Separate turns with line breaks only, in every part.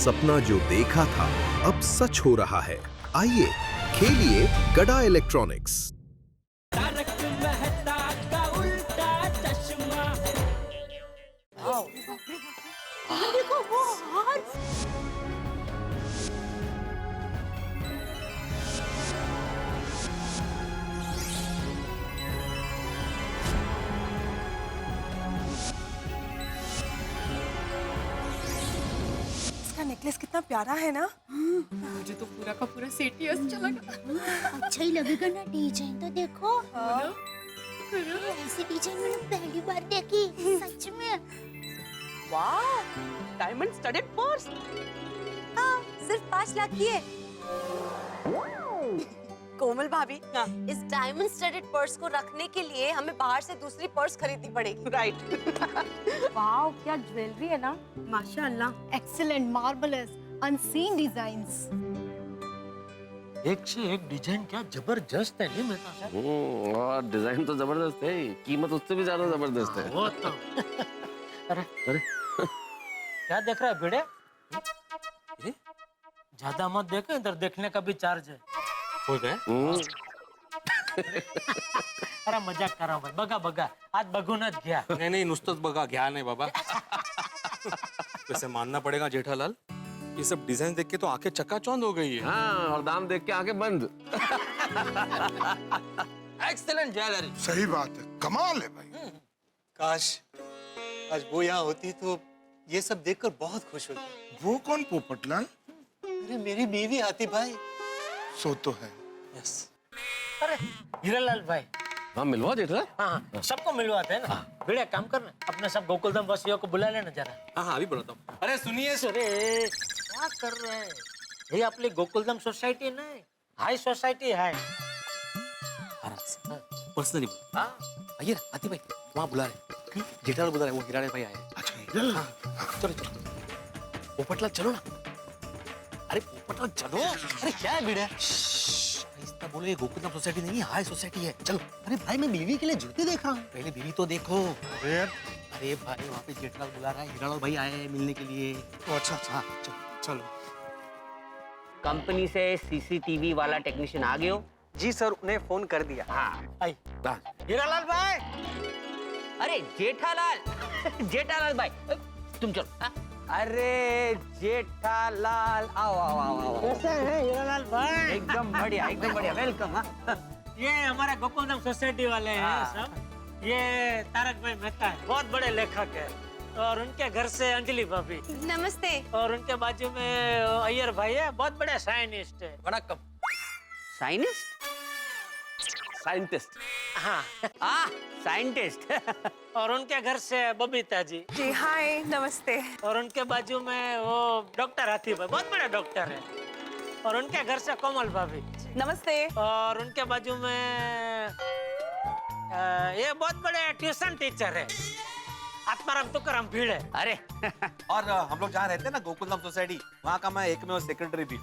सपना जो देखा था अब सच हो रहा है। आइए खेलिए गड़ा इलेक्ट्रॉनिक्स।
तारक मेहता का उल्टा चश्मा।
देखो वो हार। इसका नेकलेस कितना प्यारा है ना।
मुझे तो पूरा का पूरा सेट ही अच्छा लगा।
अच्छा ही लगेगा ना। डिजाइन तो देखो। ऐसी डिजाइन मैंने पहली बार देखी सच में।
वाह, डायमंड स्टडेड पर्स।
हाँ, सिर्फ 5 लाख की है। कोमल भाभी, इस डायमंड स्टडेड पर्स को रखने के लिए हमें बाहर से दूसरी पर्स खरीदनी पड़ेगी।
राइट।
वाह, क्या ज्वेलरी है ना।
माशाल्लाह, एक्सीलेंट, मार्वेलस, अनसीन डिजाइन्स।
एक से एक डिजाइन क्या जबरदस्त है नहीं मेहता साहब।
और डिजाइन तो जबरदस्त है, कीमत उससे भी ज्यादा जबरदस्त है।
वो तो अरे
अरे
क्या देख रहा है भिड़े? ज्यादा मत देखो, इधर देखने का भी चार्ज है। हो गए? अरे मजाक कर रहा हूँ भाई। बगा बगा आज बघूनच घ्या।
नहीं नुसतंच बघा, घ्या नाही बाबा। वैसे मानना पड़ेगा जेठालाल, ये सब डिजाइन देख के तो आंखें चकाचौंध हो गई है।
हाँ, और दाम देख के आंखें बंद।
Excellent jewellery.
सही बात है, कमाल है भाई।
काश आज वो यहाँ होती तो ये सब देखकर बहुत खुश होती।
वो कौन पोपटलाल?
अरे मेरी बीवी आती भाई।
सो तो है।
यस।
अरे हीरालाल भाई।
हाँ मिलवा जेठा।
हाँ सबको मिलवाते हैं ना। भिड़े काम करना, अपने सब गोकुलधाम वासियों को बुला लेना जरा।
हाँ अभी बुलाता हूँ। अरे सुनिए।
अरे क्या कर रहे हैं? ये अपनी गोकुलधाम सोसाइटी नहीं, हाई सोसाइटी है।
पर्सनली आइए ना, आती भाई वहाँ बुला रहे। जेठालाल बुला रहे, वो हिरालाल भाई आए।
अच्छा
चलो चलो पोपटलाल चलो ना। अरे पोपटलाल चलो। अरे क्या है भिड़े? ऐसा बोलो, ये गोकुलधाम सोसाइटी नहीं, हाई सोसाइटी है। चलो।
अरे भाई मैं बीवी के लिए जूते देख रहा हूँ।
पहले बीवी तो देखो। अरे भाई वहाँ पे जेठालाल बुला रहा है, हिरालाल भाई आए हैं मिलने के लिए।
अच्छा
हाँ चलो चलो।
कंपनी से सीसीटीवी वाला टेक्नीशियन आ गयो?
जी सर, उन्हें फोन कर दिया।
हाँ।
आई हीरालाल भाई।
अरे जेठालाल जेठालाल भाई तुम चलो। हाँ? अरे जेठालाल आओ आओ आओ आओ।
कैसे हैं हीरालाल भाई?
एकदम बढ़िया वेलकम। हाँ
ये हमारे गोकुलधाम सोसाइटी वाले हैं
हाँ।
सब। ये तारक भाई मेहता है, बहुत बड़े लेखक है। और उनके घर से अंजलि भाभी।
नमस्ते।
और उनके बाजू में अय्यर भाई है, बहुत बड़े साइंटिस्ट है।
वणक्कम।
साइनिस्ट?
साइंटिस्ट।
हाँ।
साइंटिस्ट।
और उनके घर से बबीता जी।
जी हाय, नमस्ते।
और उनके बाजू में वो डॉक्टर हाथी भाई, बहुत बड़े डॉक्टर है। और उनके घर से कोमल भाभी।
नमस्ते।
और उनके बाजू में ये बहुत बड़े ट्यूशन टीचर है, आत्माराम तुकाराम भीड़ है।
अरे
और हम लोग जहाँ रहते हैं ना गोकुलधाम सोसाइटी, वहाँ का मैं एक में सेक्रेटरी भी।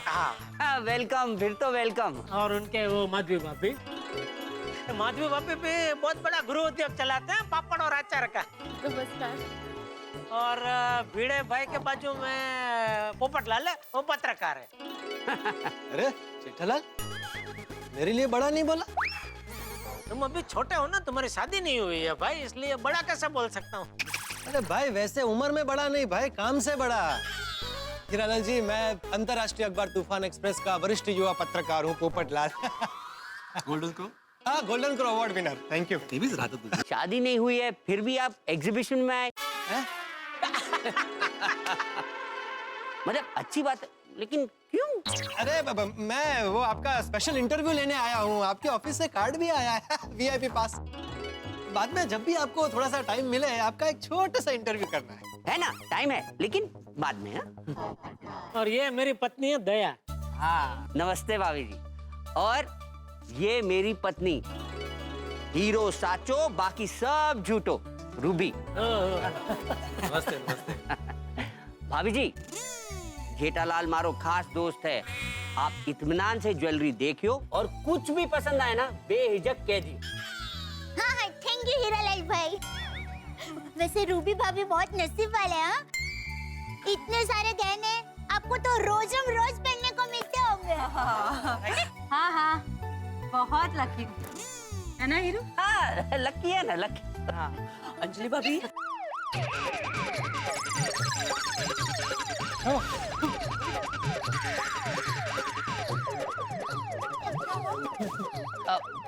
हाँ वेलकम, फिर तो वेलकम।
और उनके वो माधवी भाभी भी बहुत बड़ा गृह उद्योग चलाते हैं, पापड़ और अचार का।
नमस्कार।
और भीड़े भाई के बाजू में पोपटलाल है, वो पत्रकार है।
अरे जेठालाल, मेरे लिए बड़ा नहीं बोला?
तुम अभी छोटे हो ना, तुम्हारी शादी नहीं हुई है भाई, इसलिए बड़ा कैसे बोल सकता हूँ।
अरे भाई वैसे उम्र में बड़ा नहीं भाई, काम से बड़ा। हीरालाल जी, मैं अंतर्राष्ट्रीय अखबार तूफान एक्सप्रेस का वरिष्ठ युवा पत्रकार हूँ, पोपटलाल।
गोल्डन को।
हाँ, golden crow award winner. Thank you.
शादी नहीं हुई है फिर भी आप एग्जीबिशन में आए? मतलब अच्छी बात है, लेकिन क्यों?
अरे मैं वो आपका स्पेशल इंटरव्यू लेने आया हूँ। आपके ऑफिस से कार्ड भी आया है, वीआईपी पास। बाद में जब भी आपको थोड़ा सा टाइम मिले, आपका एक छोटा सा इंटरव्यू करना
है ना? टाइम है, लेकिन बाद में। हाँ?
और ये मेरी पत्नी है दया।
हाँ नमस्ते भाभी जी। और ये मेरी पत्नी, हीरो साचो बाकी सब झूठो, रूबी।
नमस्ते नमस्ते।
भाभी जी, जेठालाल मारो खास दोस्त है। आप इत्मीनान से ज्वेलरी देखियो और कुछ भी पसंद आए ना, बेहिचक कह दियो।
हाँ, थैंक यू हीरालाल भाई। वैसे रूबी भाभी बहुत नसीब वाले हैं। इतने सारे गहने आपको तो रोज पहनने को मिलते होंगे।
हाँ हाँ, बहुत लकी है ना हीरू?
हाँ लकी है ना, लकी।
हाँ अंजलि भाभी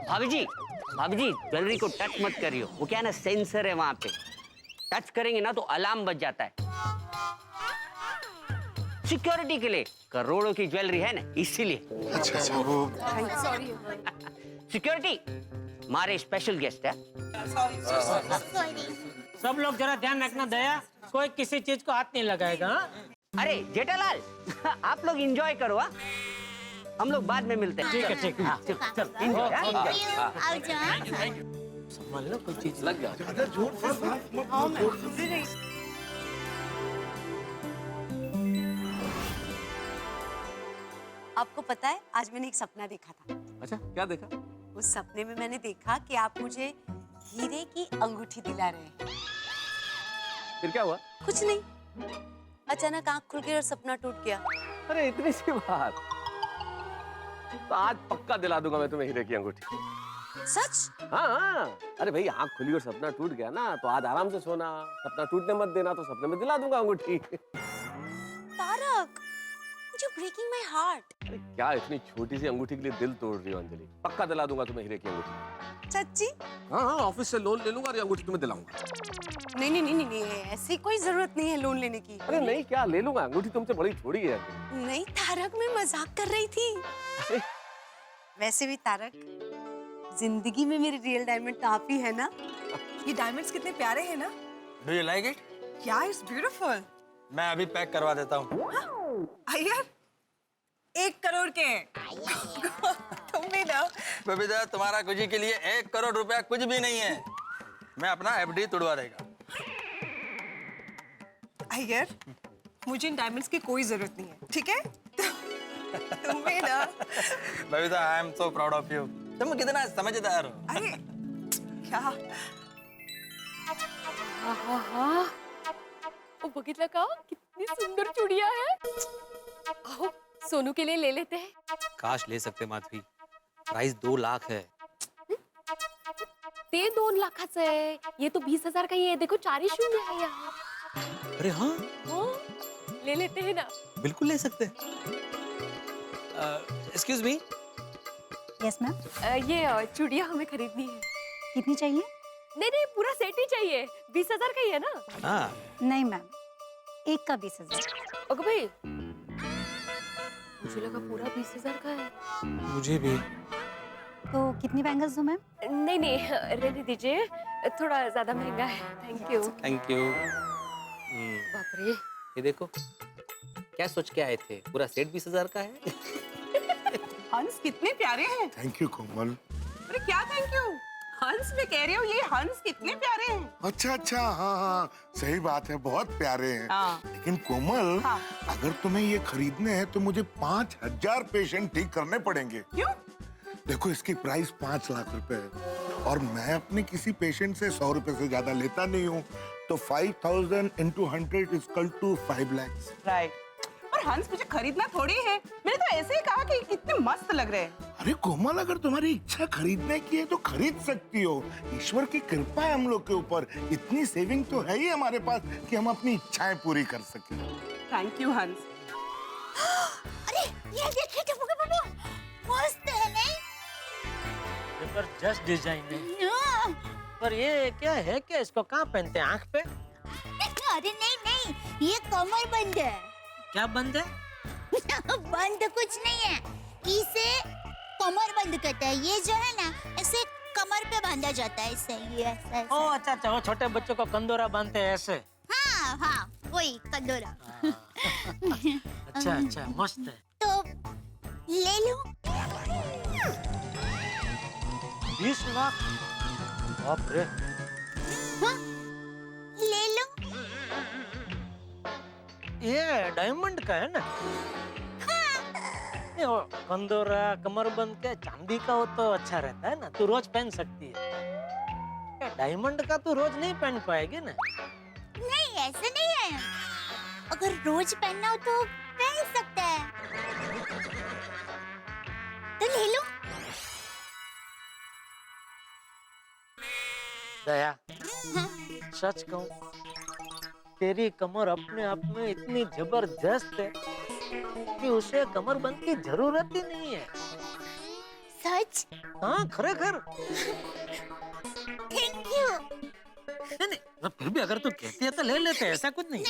भाभी जी ज्वेलरी को टच मत करियो, वो क्या है ना सेंसर है वहां पे, टच करेंगे ना तो अलार्म बज जाता है। सिक्योरिटी के लिए, करोड़ों की ज्वेलरी है ना इसीलिए।
अच्छा वो
सॉरी।
सिक्योरिटी हमारे स्पेशल गेस्ट है।
सब लोग जरा ध्यान रखना दया, कोई किसी चीज को हाथ नहीं लगाएगा। हाँ?
अरे जेठालाल आप लोग एंजॉय करो, हाँ? हम लोग बाद में मिलते हैं।
ठीक है ठीक है।
हाँ, चल enjoy, हाँ, enjoy।
आओ जाओ।
संभाल लो कोई चीज
लग गया।
आपको पता है आज मैंने एक सपना देखा था।
अच्छा क्या देखा?
उस सपने में मैंने देखा कि आप मुझे हीरे की अंगूठी दिला रहे हैं।
फिर क्या हुआ?
कुछ नहीं, अचानक आंख खुल गई और सपना टूट गया।
अरे इतनी सी बात। तो आज पक्का दिला दूंगा मैं तुम्हें हीरे की अंगूठी।
सच?
हाँ हाँ, अरे भाई आंख खुली और सपना टूट गया ना तो आज आराम से सोना, सपना टूटने मत देना, तो सपने में दिला दूंगा अंगूठी।
Tarak, you're breaking my heart।
अरे क्या इतनी छोटी सी अंगूठी के लिए दिल तोड़ रही हो अंजलि? पक्का दिला दूंगा तुम्हें हीरे की अंगूठी।
सच्ची?
हाँ हाँ, ऑफिस से लोन ले लूंगा और ये अंगूठी तुम्हें दिलाऊंगा।
नहीं नहीं नहीं नहीं, ऐसी कोई जरूरत नहीं है लोन लेने की।
अरे नहीं क्या, ले लूंगा, अंगूठी तुमसे बड़ी थोड़ी है।
नहीं तारक, मैं मजाक कर रही थी। वैसे भी तारक, जिंदगी में मेरी रियल डायमंड तो आप ही है ना।
ये डायमंड्स कितने प्यारे हैं ना।
Do you like it?
Yeah, it's beautiful।
मैं अभी पैक करवा देता हूँ।
यार 1 करोड़ के तुम भी ना।
बबीता, तुम्हारा खुशी के लिए 1 करोड़ रुपया कुछ भी नहीं है। मैं अपना FD तोड़वा देगा।
यार मुझे इन डायमंड्स की कोई जरूरत नहीं है, ठीक है? तुम भी ना।
Babita, I am so proud of you। तुम कितना समझदार हो।
अरे क्या?
हाँ ओ बघितलं का कितनी सुंदर चूड़िया है। आओ सोनू के लिए ले लेते हैं।
काश ले सकते माधवी, प्राइस 2 लाख है।
ते 2 लाखाचं आहे, ये तो 20,000 का ही है। देखो 4 ही शून्य है यहाँ।
अरे हाँ,
ओ, ले लेते हैं ना।
बिल्कुल ले सकते। Excuse me,
yes ma'am.
ये चूड़िया हमें खरीदनी है।
कितनी चाहिए?
नहीं नहीं, पूरा सेट ही चाहिए। 20,000 का ही है ना।
हाँ
नहीं मैम, एक का 20,000।
ओके भाई, मुझे लगा पूरा 20,000 का है।
मुझे भी।
तो कितनी बैंगल्स दूं मैम?
नहीं नहीं, रहने दीजिए, थोड़ा ज्यादा महंगा है। Thank you.
Thank you.
बाप रे,
ये देखो, क्या सोच के आए थे? पूरा सेट 20,000 का है।
हंस कितने प्यारे हैं।
थैंक यू कोमल।
अरे क्या थैंक यू? हंस में कह रहे हो, ये हंस कितने प्यारे हैं।
अच्छा अच्छा, हाँ हाँ सही बात है, बहुत प्यारे हैं।
हाँ।
लेकिन कोमल,
हाँ।
अगर तुम्हें ये खरीदने हैं तो मुझे 5,000 पेशेंट ठीक करने पड़ेंगे।
क्यों?
देखो इसकी प्राइस 5 लाख रुपए है और मैं अपने किसी पेशेंट से 100 रुपए से ज्यादा लेता नहीं हूँ, तो 5,000 into 100 is equal to 5 lakhs।
Right. और हंस मुझे खरीदना थोड़ी है, मैंने तो ऐसे ही कहा कि कितने मस्त लग रहे हैं।
अरे कोमल, अगर तुम्हारी इच्छा खरीदने की है तो खरीद सकती हो। ईश्वर की कृपा है हम लोग के ऊपर, इतनी सेविंग तो है ही हमारे पास कि हम अपनी इच्छाएं पूरी कर सकें।
थैंक यू हंस।
अरे ये देखिए टप्पू के पापा, मस्त है नहीं?
जबरदस्त डिजाइन है।
हाँ।
पर ये क्या है, क्या इसको कहाँ पहनते हैं, आँख पे?
अरे नहीं नहीं, ये कमर बंद है।
क्या बंद है?
बंद कुछ नहीं है, इसे कमर बंद कहते हैं। ये जो है ना, ऐसे कमर पे बांधा जाता है, इससे ये ऐसा ऐसा।
ओ अच्छा अच्छा, वो छोटे बच्चों को कंदोरा बांधते हैं ऐसे।
हाँ हाँ, वही कंदोरा।
अच्छा अच्छा, मस्त है।
तो ले लो।
20 लाख? बाप रे।
हाँ, ले लो।
ये डायमंड का है ना? ये वो कंदोरा कमरबंद के चांदी का हो तो अच्छा रहता है ना, तू रोज पहन सकती है। डायमंड का तू रोज नहीं पहन पाएगी ना।
नहीं ऐसे नहीं है, अगर रोज पहनना हो तो पहन नहीं सकता है, तो ले लो।
दया, सच कहूं, तेरी कमर अपने आप में इतनी जबरदस्त है कि उसे कमरबंद की जरूरत ही नहीं है।
सच?
हाँ, खरेखर।
Thank you.
नहीं, फिर भी अगर तू कहती है तो ले लेते, ऐसा कुछ नहीं।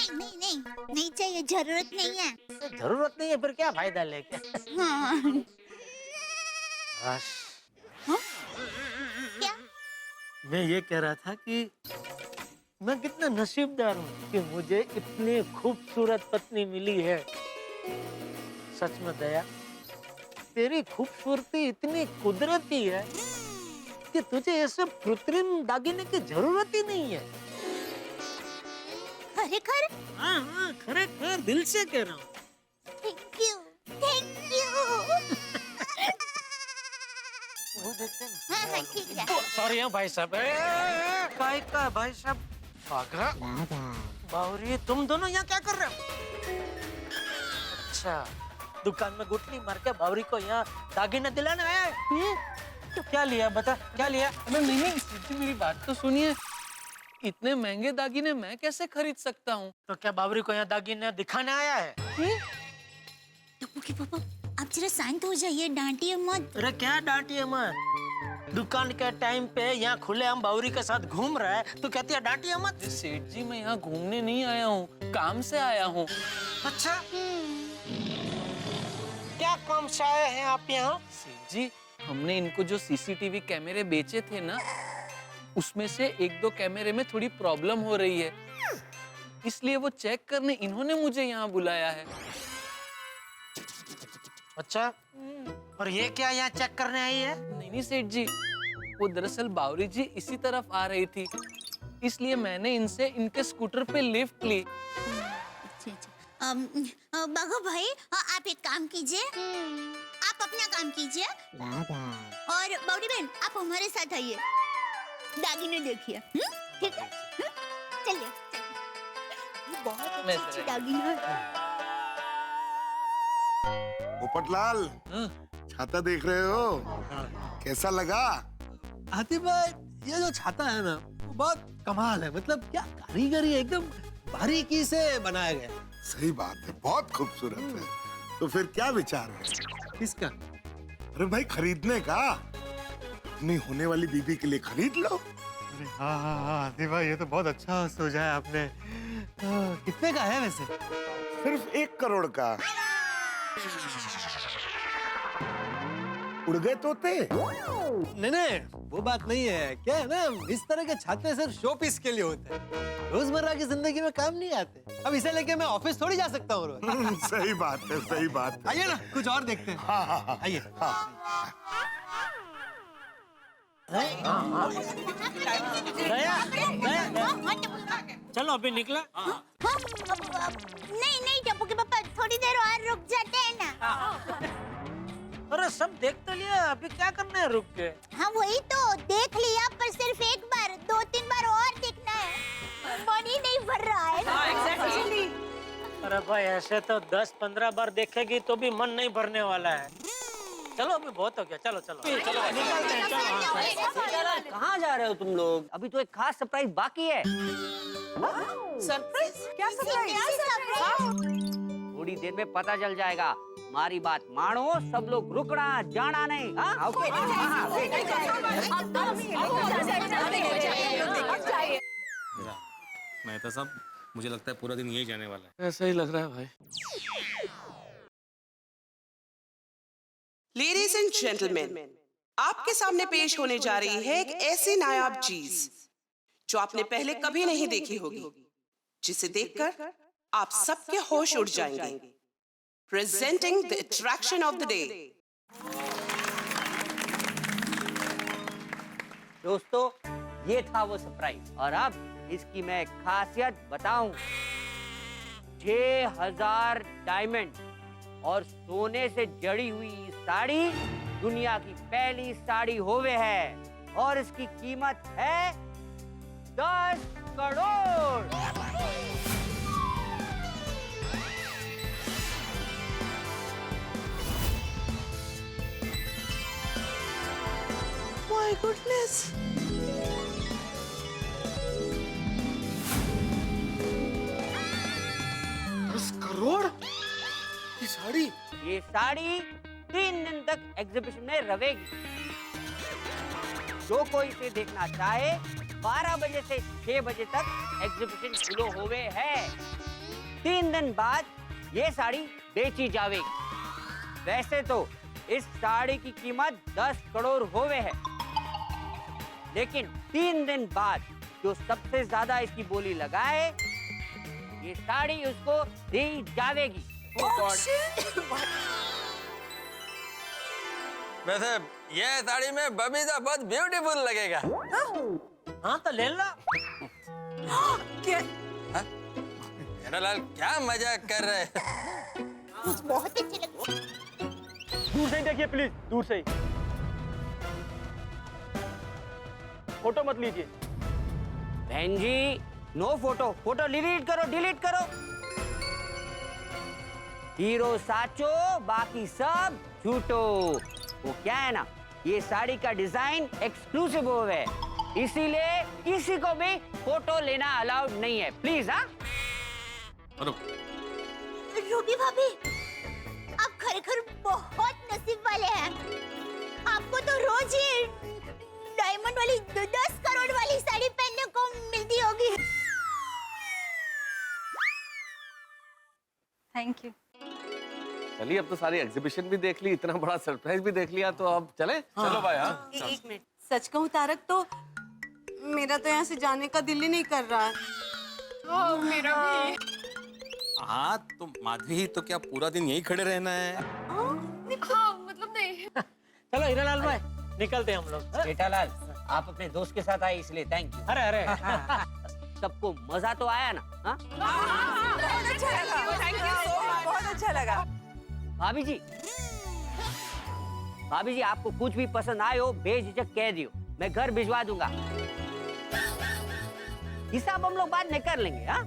नहीं चाहिए, जरूरत नहीं है।
जरूरत नहीं है, फिर क्या फायदा लेके?
हाँ।
बस।
क्या?
मैं ये कह रहा था कि मैं कितना नसीबदार हूँ कि मुझे इतनी खूबसूरत पत्नी मिली है। सच में दया, तेरी खूबसूरती इतनी कुदरती है कि तुझे ये सब कृत्रिम दागिने की जरूरत ही नहीं है।
खरेखर?
हाँ, खरेखर, दिल से कह रहा हूँ।
Thank you, thank you. हाँ, ठीक है।
सॉरी भाई साहब। काय का भाई साहब? बावरी, तुम दोनों यहाँ क्या कर रहे हो? अच्छा, दुकान में गुटली मार के बावरी को यहाँ दागिने दिलाने आया है? तो क्या लिया, बता क्या लिया?
नहीं, मेरी बात तो सुनिए। इतने महंगे दागिने मैं कैसे खरीद सकता हूँ?
तो क्या बावरी को यहाँ दागिने दिखाने आया है?
टप्पू के पापा, आप जरा शांत हो जाइए, डांटिए मत।
अरे क्या डांटिए मत? दुकान के टाइम पे यहाँ खुले हम बावरी के साथ घूम रहा है, तो कहती है डांटिए मत?
सेठ जी, मैं यहाँ घूमने नहीं आया हूँ, काम से आया हूँ।
अच्छा, क्या काम से आए हैं आप यहाँ?
सेठ जी, हमने इनको जो सीसीटीवी कैमरे बेचे थे ना, उसमें से 1-2 कैमरे में थोड़ी प्रॉब्लम हो रही है, इसलिए वो चेक करने इन्होंने मुझे यहाँ बुलाया है।
अच्छा, और ये क्या यहाँ चेक करने आई है?
नहीं सेठ जी, वो दरअसल बावरी जी इसी तरफ आ रही थी, इसलिए मैंने इनसे इनके स्कूटर पे लिफ्ट ली।
बाघो भाई, आप एक काम कीजिए, आप अपना काम कीजिए, और बावरी बहन आप हमारे साथ आइए, दागिने देखिए। ठीक है, चलिए। बहुत अच्छी दागिने है।
पोपटलाल, छाता देख रहे हो? कैसा लगा?
हाथी भाई, ये जो छाता है ना, वो बहुत कमाल है। मतलब क्या कारीगरी है, एकदम बारीकी से बनाया गया।
सही बात है, बहुत खूबसूरत है। तो फिर क्या विचार है?
किसका?
अरे भाई, खरीदने का। अपनी होने वाली बीबी के लिए खरीद लो।
अरे हाँ, हाथी भाई, ये तो बहुत अच्छा सोचा है आपने। कितने का है वैसे?
सिर्फ 1 करोड़ का। उड़ गए तोते?
नहीं, वो बात नहीं है। क्या है ना, इस तरह के छाते सिर्फ शो पीस के लिए होते हैं, रोजमर्रा की जिंदगी में काम नहीं आते। अब इसे लेके मैं ऑफिस थोड़ी जा सकता हूँ रोज।
सही बात है, सही बात है।
आइए ना, कुछ और देखते हैं।
हाँ,
आइए।
चलो अभी निकला।
नहीं टप्पू के पापा, थोड़ी देर और रुक जाते हैं ना।
अरे सब देख तो लिया, अभी क्या करना है रुक के?
हाँ वही तो, देख लिया, पर सिर्फ एक बार, 2-3 बार और देखना है, मन ही नहीं भर रहा है।
अरे भाई, ऐसे तो 10-15 बार देखेगी तो भी मन नहीं भरने वाला है। चलो अभी बहुत हो गया, चलो निकलते हैं, चलो।
कहाँ जा रहे हो तुम लोग? अभी तो एक खास सरप्राइज बाकी है।
सरप्राइज? क्या सरप्राइज?
थोड़ी देर में पता चल जाएगा। हमारी बात मानो, सब लोग रुकना, जाना नहीं। हाँ, ओके।
मैं तो सब, मुझे लगता है पूरा दिन यही जाने वाला है।
ऐसा ही लग रहा है भाई।
लेडीज एंड जेंटलमैन, आपके सामने पेश होने जा रही है एक ऐसी नायाब चीज जो आपने पहले कभी नहीं देखी होगी, जिसे देखकर आप सबके होश उड़ जाएंगे। Presenting the attraction of the day.
दोस्तों, ये था वो सरप्राइज, और अब इसकी मैं खासियत बताऊं। 6000 डायमंड और सोने से जड़ी हुई साड़ी दुनिया की पहली साड़ी होवे है, और इसकी कीमत है 10 करोड़।
My goodness.
करोड़ की साड़ी।
ये साड़ी 3 दिन तक एग्जीबिशन में रहेगी। जो कोई इसे देखना चाहे 12 बजे से 6 बजे तक एग्जीबिशन खुलो हुए है। 3 दिन बाद ये साड़ी बेची जावेगी। वैसे तो इस साड़ी की कीमत 10 करोड़ होवे है, लेकिन 3 दिन बाद जो सबसे ज्यादा इसकी बोली लगाए ये साड़ी उसको दी जावेगी।
वैसे ये साड़ी में बबीता बहुत ब्यूटीफुल लगेगा।
हाँ तो ले लो।
क्या?
लाल क्या मजाक कर रहे हैं?
बहुत अच्छे लगते।
दूर से ही देखिए प्लीज, दूर से ही। फोटो मत लीजिए।
बहन जी नो फोटो, फोटो डिलीट करो, डिलीट करो। हीरो साचो, बाकी सब झूठो। वो क्या है ना, ये साड़ी का डिजाइन एक्सक्लूसिव है, इसीलिए किसी को भी फोटो लेना अलाउड नहीं है। प्लीज। हाँ
रूबी भाभी, आप खरेखर बहुत नसीब वाले हैं। आपको तो रोज ही डायमंड वाली 10 करोड़ वाली साड़ी पहनने को मिलती होगी।
Thank you.
चलिए अब तो सारी एग्जीबिशन भी देख ली, इतना बड़ा सरप्राइज भी देख लिया, तो अब चले। चलो भाई। हाँ
एक मिनट, सच कहूँ तारक तो मेरा तो यहाँ से जाने का दिल ही नहीं कर रहा है।
मेरा भी।
हाँ तो माधवी, तो क्या पूरा दिन यही खड़े रहना है?
हाँ मतलब नहीं।
चलो हीरालाल भाई निकलते हैं हम लोग।
बेटालाल, आप अपने दोस्त के साथ आए इसलिए थैंक यू।
अरे अरे
सबको मजा तो आया ना? हाँ?
बहुत अच्छा लगा। Thank you so much. बहुत अच्छा लगा।
भाभी जी, भाभी जी आपको कुछ भी पसंद आए हो बेझिझक कह दियो, मैं घर भिजवा दूंगा। हिसाब हम लोग बाद में कर लेंगे। हाँ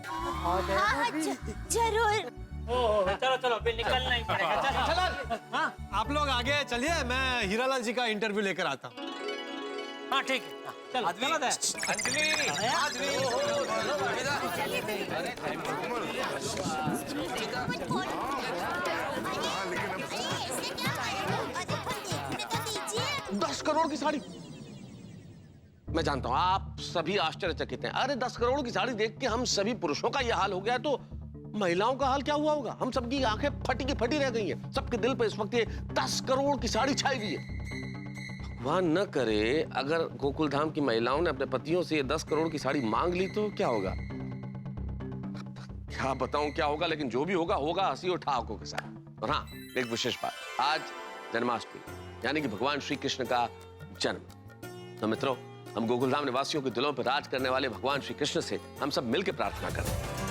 जरूर।
चलो चलो फिर निकलना ही पड़ेगा। चलो। हाँ
आप लोग आगे चलिए, मैं हीरालाल जी का इंटरव्यू लेकर आता हूँ।
हाँ ठीक है, चलो चलो दे।
अंजलि,
10 करोड़ की साड़ी। मैं जानता हूँ आप सभी आश्चर्यचकित हैं। अरे 10 करोड़ की साड़ी देख के हम सभी पुरुषों का यह हाल हो गया, तो महिलाओं का हाल क्या हुआ होगा? हम सबकी आंखें फटी की फटी रह गई हैं। सबके दिल पे इस वक्त ये 10 करोड़ की साड़ी छाई हुई है। भगवान न करे अगर गोकुल धाम की महिलाओं ने अपने पतियों से ये 10 करोड़ की साड़ी मांग ली तो क्या होगा? क्या बताऊं क्या होगा, लेकिन जो भी होगा होगा हंसी और ठहाकों के साथ। और हाँ, एक विशेष बात, आज जन्माष्टमी यानी कि भगवान श्री कृष्ण का जन्म। तो मित्रों, हम गोकुलधाम निवासियों के दिलों पर राज करने वाले भगवान श्री कृष्ण से हम सब मिलकर प्रार्थना करते हैं।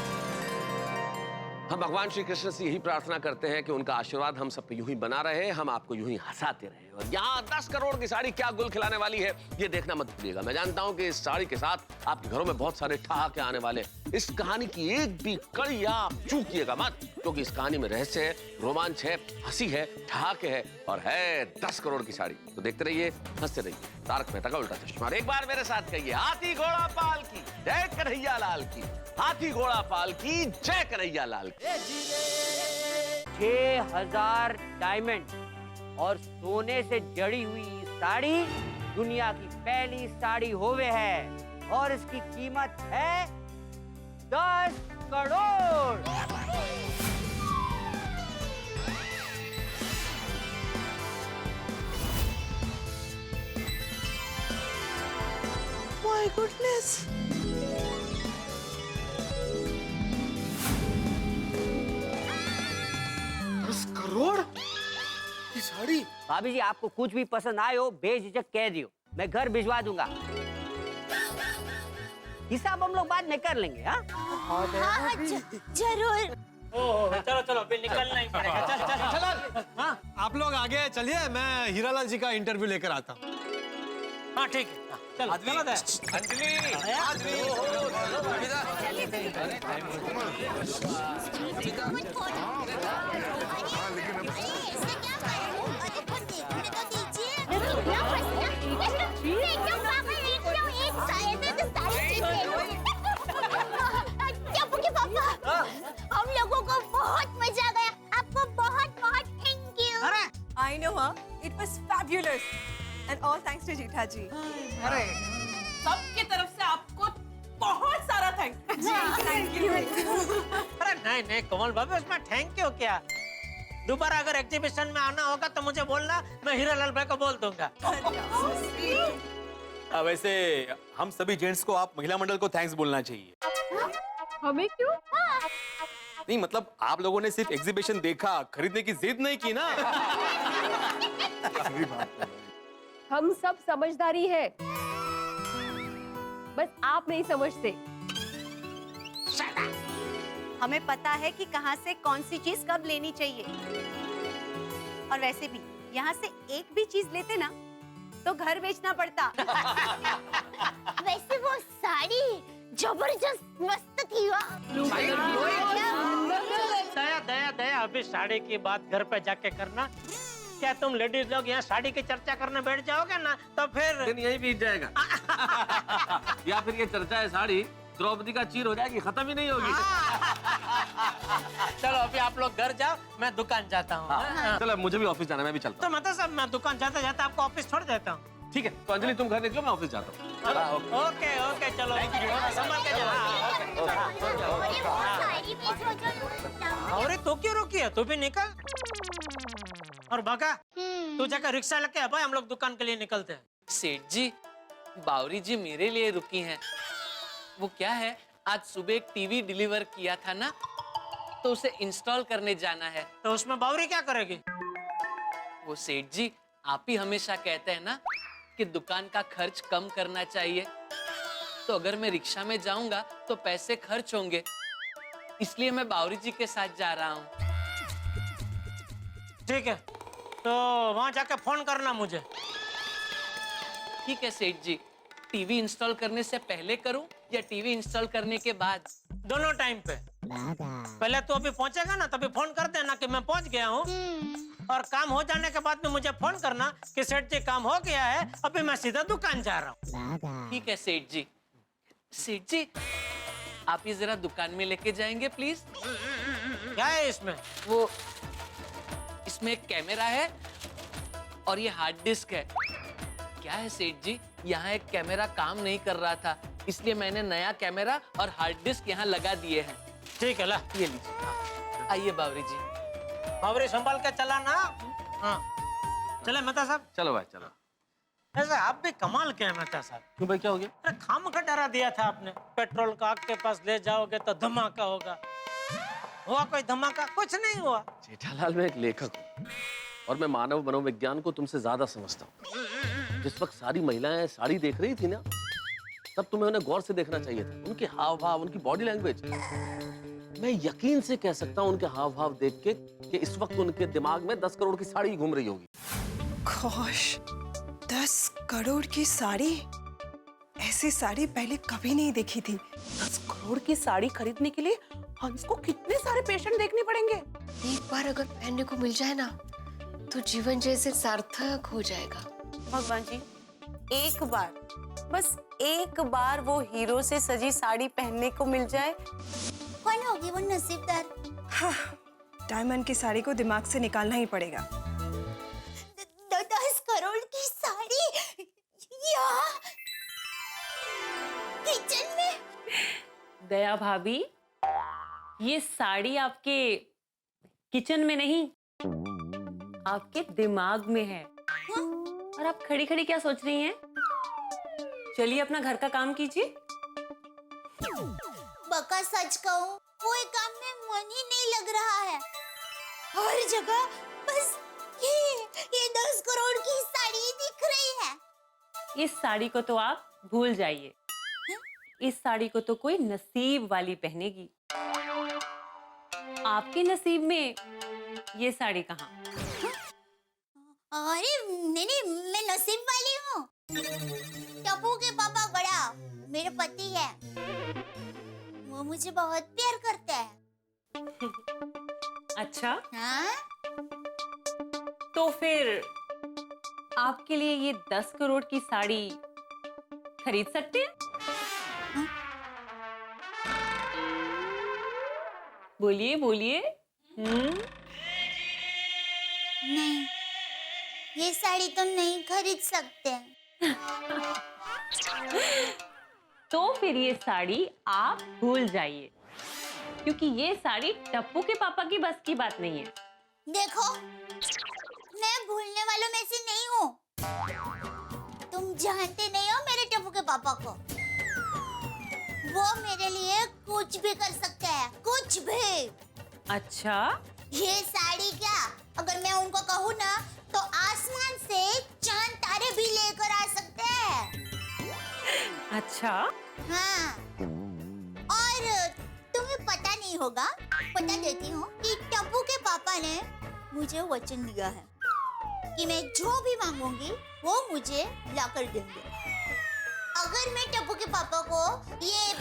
हम भगवान श्री कृष्ण से यही प्रार्थना करते हैं कि उनका आशीर्वाद हम सब पे यूं ही बना रहे, हम आपको यूं ही हंसाते रहे। और यहाँ 10 करोड़ की साड़ी क्या गुल खिलाने वाली है ये देखना मत भूलिएगा। मैं जानता हूँ कि इस साड़ी के साथ आपके घरों में बहुत सारे ठहाके आने वाले। इस कहानी की एक भी कड़ी आप चूकिएगा मत, क्योंकि इस कहानी में रहस्य है, रोमांच है, हंसी है, ठहाके है और है 10 करोड़ की साड़ी। तो देखते रहिए, हंसते रहिए। तारक मेहता का उल्टा चश्मा। और एक बार मेरे साथ कहिए, हाथी घोड़ा पाल की जय कन्हैया लाल की। हाथी घोड़ा पाल की जय कन्हैया लाल की।
6000 डायमंड और सोने से जड़ी हुई साड़ी दुनिया की पहली साड़ी होवे है और इसकी कीमत है 10 करोड़।
My goodness.
करोड़ की साड़ी।
भाभी जी आपको कुछ भी पसंद आए हो बेझिझक कह दियो, मैं घर भिजवा दूंगा। हिसाब हम लोग बाद में कर लेंगे। हाँ
जरूर।
चलो चलो फिर निकलना ही पड़ेगा। चल चल चलो। हाँ
आप लोग आगे चलिए, मैं हीरालाल जी का इंटरव्यू लेकर आता हूँ।
हाँ ठीक है, चलो चलो दे।
It was fabulous. And all thanks to जीठा जी.
अरे
सबकी तरफ से आपको बहुत सारा थैंक यू।
अरे नहीं नहीं कमल भाभी, उसमें थैंक यू क्या? दोबारा अगर एग्जीबिशन में आना होगा तो मुझे बोलना, मैं हीरालाल भाई को बोल दूंगा।
वैसे हम सभी जेंट्स को आप महिला मंडल को थैंक्स बोलना चाहिए।
हमें क्यों?
नहीं मतलब आप लोगों ने सिर्फ एग्जीबिशन देखा, खरीदने की जिद नहीं की ना।
हम सब समझदारी है, बस आप नहीं समझते।
हमें पता है कि कहाँ से कौन सी चीज कब लेनी चाहिए। और वैसे भी यहाँ से एक भी चीज लेते ना तो घर बेचना पड़ता।
वैसे वो साड़ी जबरदस्त मस्त थी।
दया दया दया, अभी साड़ी की बात घर पे जाके करना। क्या तुम लेडीज लोग यहाँ साड़ी की चर्चा करने बैठ जाओगे ना तो फिर
दिन यही बीत जाएगा। या फिर ये चर्चा है साड़ी द्रौपदी का चीर हो जाएगी, खत्म ही नहीं होगी।
चलो अभी आप लोग घर जाओ, मैं दुकान जाता हूँ।
हाँ। चलो मुझे भी ऑफिस जाना है, मैं भी चलता
तो मतलब सब मैं दुकान जाते जाते आपको ऑफिस छोड़ देता हूँ।
हूँ। ठीक है, तो अंजलि तुम घर निकलो, मैं ऑफिस जाता हूँ।
ओके ओके चलो, संभल के जाओ। अरे तो क्यों रुकी है, तू भी निकल। और भगा, तू जाकर रिक्शा लेके आ भाई, हम लोग दुकान के लिए निकलते हैं।
सेठ जी, बावरी जी मेरे लिए रुकी हैं। वो क्या है, आज सुबह एक टीवी डिलीवर किया था ना, तो उसे इंस्टॉल करने जाना है।
तो उसमें बावरी क्या करेगी?
वो सेठ जी, आप ही हमेशा कहते हैं ना कि दुकान का खर्च कम करना चाहिए, तो अगर मैं रिक्शा में जाऊंगा तो पैसे खर्च होंगे, इसलिए मैं बावरी जी के साथ जा रहा हूँ।
ठीक है, तो वहाँ जाके फोन करना मुझे।
ठीक है सेठ जी, टीवी इंस्टॉल करने से पहले करूं या टीवी इंस्टॉल करने के बाद?
दोनों टाइम पे। पहले तो अभी पहुंचेगा ना, तभी फोन कर देना कि मैं पहुंच गया हूँ, और काम हो जाने के बाद में मुझे फोन करना कि सेठ जी काम हो गया है, अभी मैं सीधा दुकान जा रहा हूँ।
ठीक है सेठ जी। सेठ जी, आप ये जरा दुकान में लेके जाएंगे प्लीज?
क्या है इसमें?
वो इसमें एक कैमरा है और ये हार्ड डिस्क है। क्या है सेठ जी, यहाँ एक कैमरा काम नहीं कर रहा था, इसलिए मैंने नया कैमरा और हार्ड डिस्क यहाँ लगा दिए हैं।
ठीक है, ला
ये लीजिए। आइए बावरी जी।
बावरी संभाल के चला ना। हाँ चले मेहता साहब।
चलो भाई चलो।
ऐसे आप भी कमाल के हैं मेहता साहब।
क्यों भाई, क्या हो गया?
अरे खामखा डरा दिया था आपने, पेट्रोल का आग के पास ले जाओगे तो धमाका होगा। हुआ कोई धमाका? कुछ नहीं हुआ।
जेठालाल, मैं एक लेखक हूँ और मैं मानव मनोविज्ञान को तुमसे ज्यादा समझता हूँ। जिस वक्त सारी महिलाएं साड़ी देख रही थी ना, तब तुम्हें उन्हें गौर से देखना चाहिए था, उनके हाव भाव, उनकी बॉडी लैंग्वेज। मैं यकीन से कह सकता हूँ उनके हाव भाव देख के कि इस वक्त उनके दिमाग में 10 करोड़ की साड़ी घूम रही होगी।
गोश, 10 करोड़ की साड़ी? ऐसी साड़ी पहले कभी नहीं देखी थी।
10 करोड़ की साड़ी खरीदने के लिए हंस को कितने सारे पेशेंट देखने पड़ेंगे।
एक बार अगर पहनने को मिल जाए ना, तो जीवन जैसे सार्थक हो जाएगा।
भगवान जी, एक बार, बस एक बार वो हीरो से सजी साड़ी पहनने को मिल जाए।
कौन होगी वो नसीबदार?
हाँ, डायमंड की साड़ी को दिमाग से निकालना ही पड़ेगा।
10 करोड़ की साड़ी यहाँ किचन में?
दया भाभी, ये साड़ी आपके किचन में नहीं, आपके दिमाग में है। और आप खड़ी खड़ी क्या सोच रही हैं? चलिए अपना घर का काम कीजिए।
बका सच कहूँ, कोई काम में मन ही नहीं लग रहा है। हर जगह बस ये 10 करोड़ की साड़ी दिख रही है।
इस साड़ी को तो आप भूल जाइए। इस साड़ी को तो कोई नसीब वाली पहनेगी। आपके नसीब में ये साड़ी कहाँ?
अरे नहीं, मैं नसीब वाली हूँ। टप्पू के पापा गड़ा मेरे पति है, वो मुझे बहुत प्यार करते हैं।
अच्छा,
हाँ?
तो फिर आपके लिए ये 10 करोड़ की साड़ी खरीद सकते हैं? बोलिए बोलिए।
नहीं, ये साड़ी तो नहीं खरीद सकते।
तो फिर ये साड़ी आप भूल जाइए, क्योंकि ये साड़ी टप्पू के पापा की बस की बात नहीं है।
देखो, मैं भूलने वालों में से नहीं हूँ। तुम जानते नहीं हो मेरे टप्पू के पापा को। वो मेरे लिए कुछ भी कर सकते हैं, कुछ भी।
अच्छा?
ये साड़ी क्या, अगर मैं उनको कहूँ ना तो आसमान से चांद तारे भी लेकर आ सकते हैं।
अच्छा?
हाँ। और तुम्हें पता नहीं होगा, बता देती हूँ कि टप्पू के पापा ने मुझे वचन दिया है कि मैं जो भी मांगूंगी वो मुझे लाकर देंगे। अगर मैं टप्पू के पापा को ये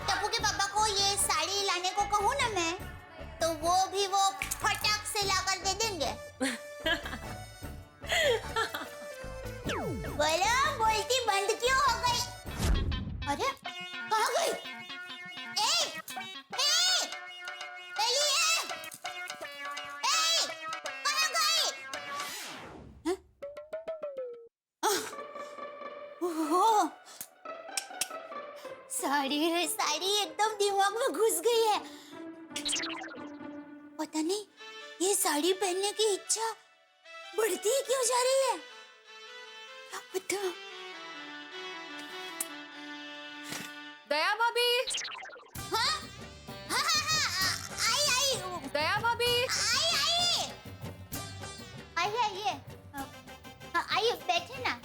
टप्पू के पापा को ये साड़ी लाने को कहूँ ना मैं, तो वो भी वो फटाक से लाकर दे देंगे। बोलो, बोलती बंद क्यों हो गई? अरे कहाँ गई? कहाँ गई? ओह, साड़ी एकदम दिमाग में घुस गई है। पता नहीं ये साड़ी पहनने की इच्छा बढ़ती ही क्यों जा रही है? क्या पता।
दया भाभी।
हाँ? आई।
दया भाभी।
आइए। आइए, बैठे ना।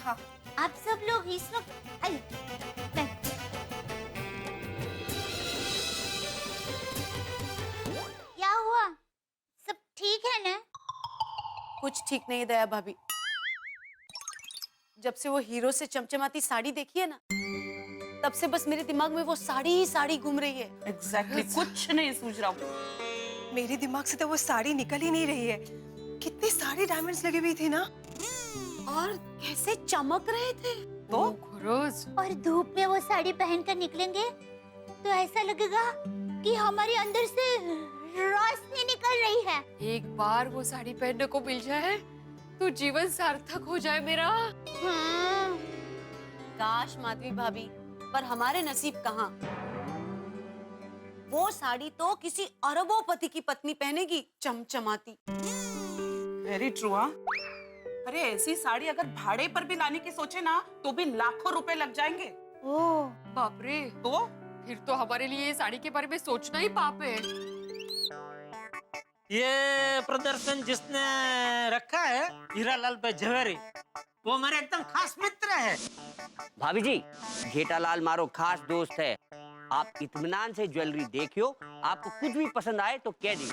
हाँ।
आप सब लोग इस वक्त आइए। क्या हुआ? सब ठीक है ना?
कुछ ठीक नहीं दया भाभी। जब से वो हीरो से चमचमाती साड़ी देखी है ना, तब से बस मेरे दिमाग में वो साड़ी ही साड़ी घूम रही है।
एग्जैक्टली कुछ नहीं सूझ रहा हूँ।
मेरे दिमाग से तो वो साड़ी निकल ही नहीं रही है। कितने सारे डायमंड्स लगे हुए थे ना,
और कैसे चमक रहे थे।
तो रोज
और धूप में वो साड़ी पहनकर निकलेंगे तो ऐसा लगेगा कि हमारे अंदर से रोशनी निकल रही है।
एक बार वो साड़ी पहनने को मिल जाए तो जीवन सार्थक हो जाए मेरा।
हाँ।
काश माधवी भाभी, पर हमारे नसीब कहाँ। वो साड़ी तो किसी अरबोपति की पत्नी पहनेगी, चमचमाती।
Very true. हाँ, अरे ऐसी साड़ी अगर भाड़े पर भी लाने की सोचे ना तो भी लाखों रुपए लग जाएंगे।
ओह बाप रे,
तो
फिर तो हमारे लिए ये साड़ी के बारे में सोचना ही पाप है।
ये प्रदर्शन जिसने रखा है हीरालाल पे जवेरी, वो मेरे एकदम खास मित्र है।
भाभी जी, जेठालाल मारो खास दोस्त है। आप इत्मीनान से ज्वेलरी देखियो, आपको कुछ भी पसंद आए तो कह दी।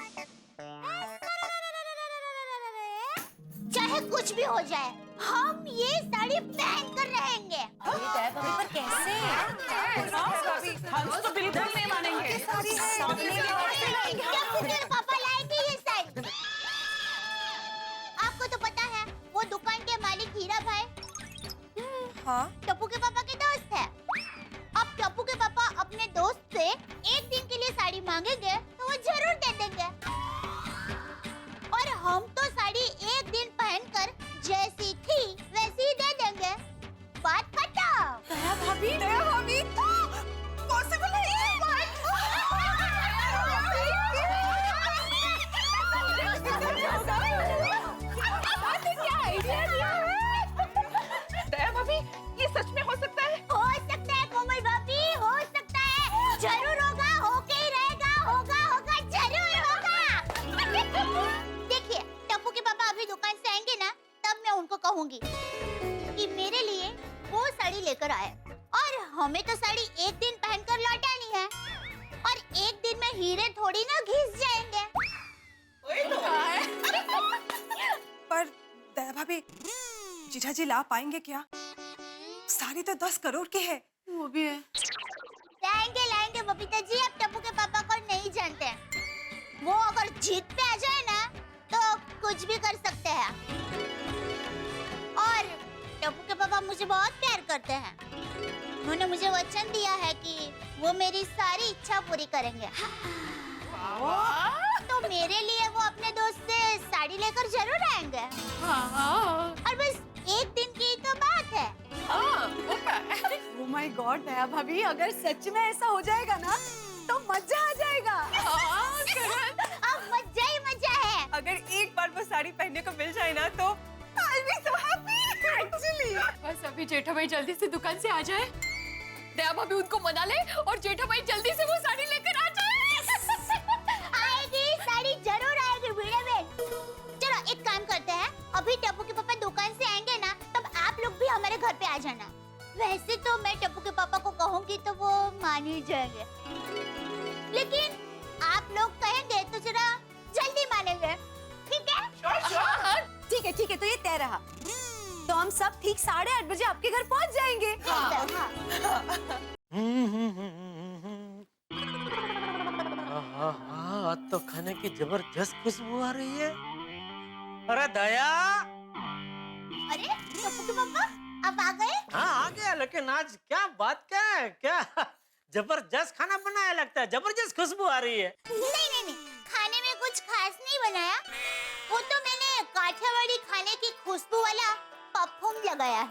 चाहे कुछ भी हो जाए, हम ये साड़ी पहन कर रहेंगे।
अरे दया भाभी, पर कैसे?
हम तो बिल्कुल नहीं मानेंगे।
पापा लाएंगे ये साड़ी। आपको तो पता है वो दुकान के मालिक हीरा भाई
हाँ?
टप्पू के पापा के दोस्त है। अब टप्पू के पापा अपने दोस्त से एक दिन के लिए साड़ी मांगेंगे तो वो जरूर दे देंगे। और हम तो साड़ी एक दिन पहनकर जैसी थी वैसी ही दे देंगे। बात खत्म।
दया भाभी पॉसिबल नहीं है।
दया भाभी, ये सच में हो सकता है?
हो सकता है कोमल भाभी, हो सकता है। जरूर होगा, होके ही रहेगा। होगा जरूर होगा। देखिए, टप्पू के पापा अभी दुकान से आएंगे ना, तब मैं उनको कहूंगी कि मेरे लिए वो साड़ी लेकर आए। और हमें तो साड़ी एक दिन पहनकर लौटानी है, और एक दिन में हीरे थोड़ी ना घिस जाएंगे।
पर दया भाभी, जीजा जी ला पाएंगे क्या? साड़ी तो 10 करोड़ की है।
वो भी है।
लाएंगे बबीता जी। आप टप्पू के पापा को नहीं जानते हैं। वो अगर जीत पे आ जाए ना तो कुछ भी कर सकते हैं। और टप्पू के पापा मुझे बहुत प्यार करते हैं। उन्होंने मुझे वचन दिया है कि वो मेरी सारी इच्छा पूरी करेंगे। तो तो मेरे लिए वो अपने दोस्त से साड़ी लेकर जरूर आएंगे।
हाँ।
और बस एक दिन की तो बात है।
Oh my God, दया भाभी, अगर सच में ऐसा हो जाएगा ना तो मजा आ जाएगा।
अब मजा ही मजा है।
अगर एक बार वो साड़ी पहनने को मिल जाए ना तो I'll be so happy actually।
बस अभी जेठा भाई जल्दी से दुकान से आ जाए, दया भाभी उनको मना ले और जेठा भाई जल्दी से वो साड़ी लेकर आ जाए।
आएगी साड़ी, जरूर आएगी वीडियो में। चलो एक काम करते हैं, अभी टप्पू के पापा दुकान से आएंगे ना तब आप लोग भी हमारे घर पे आ जाना। वैसे तो मैं टप्पू के पापा को कहूंगी तो वो मान ही जाएंगे, लेकिन आप लोग कहेंगे तो जरा जल्दी मानेंगे, ठीक है?
ठीक है, तो ये तय रहा। तो हम सब ठीक 8:30 बजे आपके घर पहुंच जाएंगे।
आज तो खाने की जबरदस्त खुशबू आ रही है। अरे दया,
अरे टप्पू के पापा आप आ गए?
हाँ आ गया, लेकिन आज क्या बात क्या है? क्या जबरदस्त खाना बनाया लगता है, जबरदस्त खुशबू आ रही है।
नहीं, खाने में कुछ खास नहीं बनाया, वो तो मैंने काठियावाड़ी खाने की खुशबू वाला परफ्यूम लगाया है।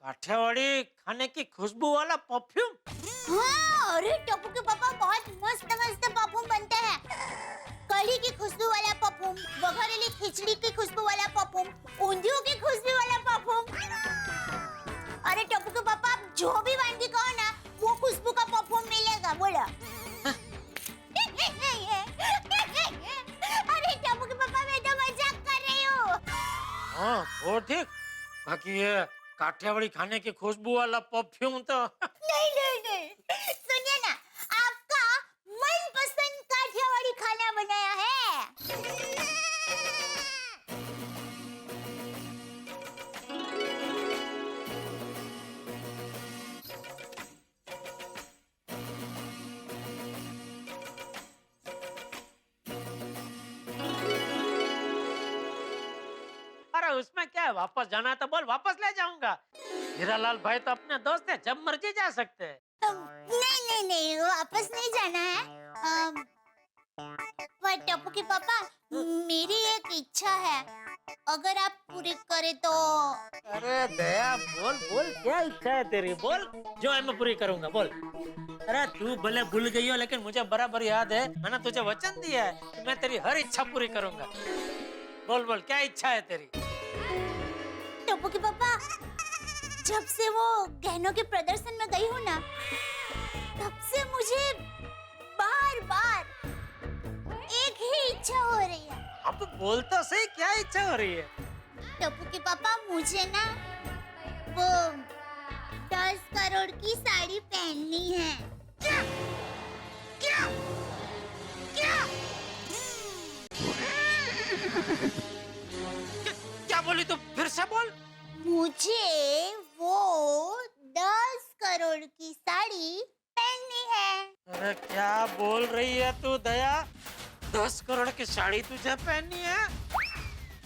काठियावाड़ी खाने की खुशबू वाला परफ्यूम?
हाँ, अरे टप्पू के पापा बहुत मस्त परफ्यूम बनता है। कढ़ी की खुशबू वाला परफ्यूम, बघरेली खिचड़ी की खुशबू वाला परफ्यूम, ऊंधियों की खुशबू वाला परफ्यूम। अरे टप्पू के पापा आप जो भी वानगी कहो ना वो खुशबू का परफ्यूम मिलेगा, बोलो। अरे टप्पू के पापा मैं तो मजाक कर रही हूँ।
हाँ वो ठीक, बाकी ये काठियावाड़ी खाने की खुशबू वाला परफ्यूम तो
नहीं, सुनिए ना, आपका मनपसंद काठियावाड़ी खाना बनाया है।
अरे उसमें क्या है, वापस जाना है तो बोल, वापस ले जाऊंगा। हीरालाल भाई तो अपने दोस्त है, जब मर्जी जा सकते हैं।
नहीं, वापस नहीं जाना है। पर टप्पू के पापा मेरी एक इच्छा है, अगर आप पूरी करे तो।
अरे दया बोल क्या इच्छा है तेरी, बोल जो है मैं पूरी करूंगा, बोल। अरे तू भले भूल गई हो लेकिन मुझे बराबर याद है, मैंने तुझे वचन दिया है कि मैं तेरी हर इच्छा पूरी करूंगा। बोल क्या इच्छा है तेरी?
टप्पू के पापा जब से वो गहनों के प्रदर्शन में गई हूँ ना, तब से मुझे बार एक ही इच्छा हो रही है।
अब बोल तो सही, क्या इच्छा हो रही है?
टप्पू के पापा मुझे ना वो 10 करोड़ की साड़ी पहननी है। क्या?
क्या बोली तू, फिर से बोल।
मुझे वो 10 करोड़ की साड़ी पहननी है।
अरे क्या बोल रही है तू दया, 10 करोड़ की साड़ी तुझे पहननी है?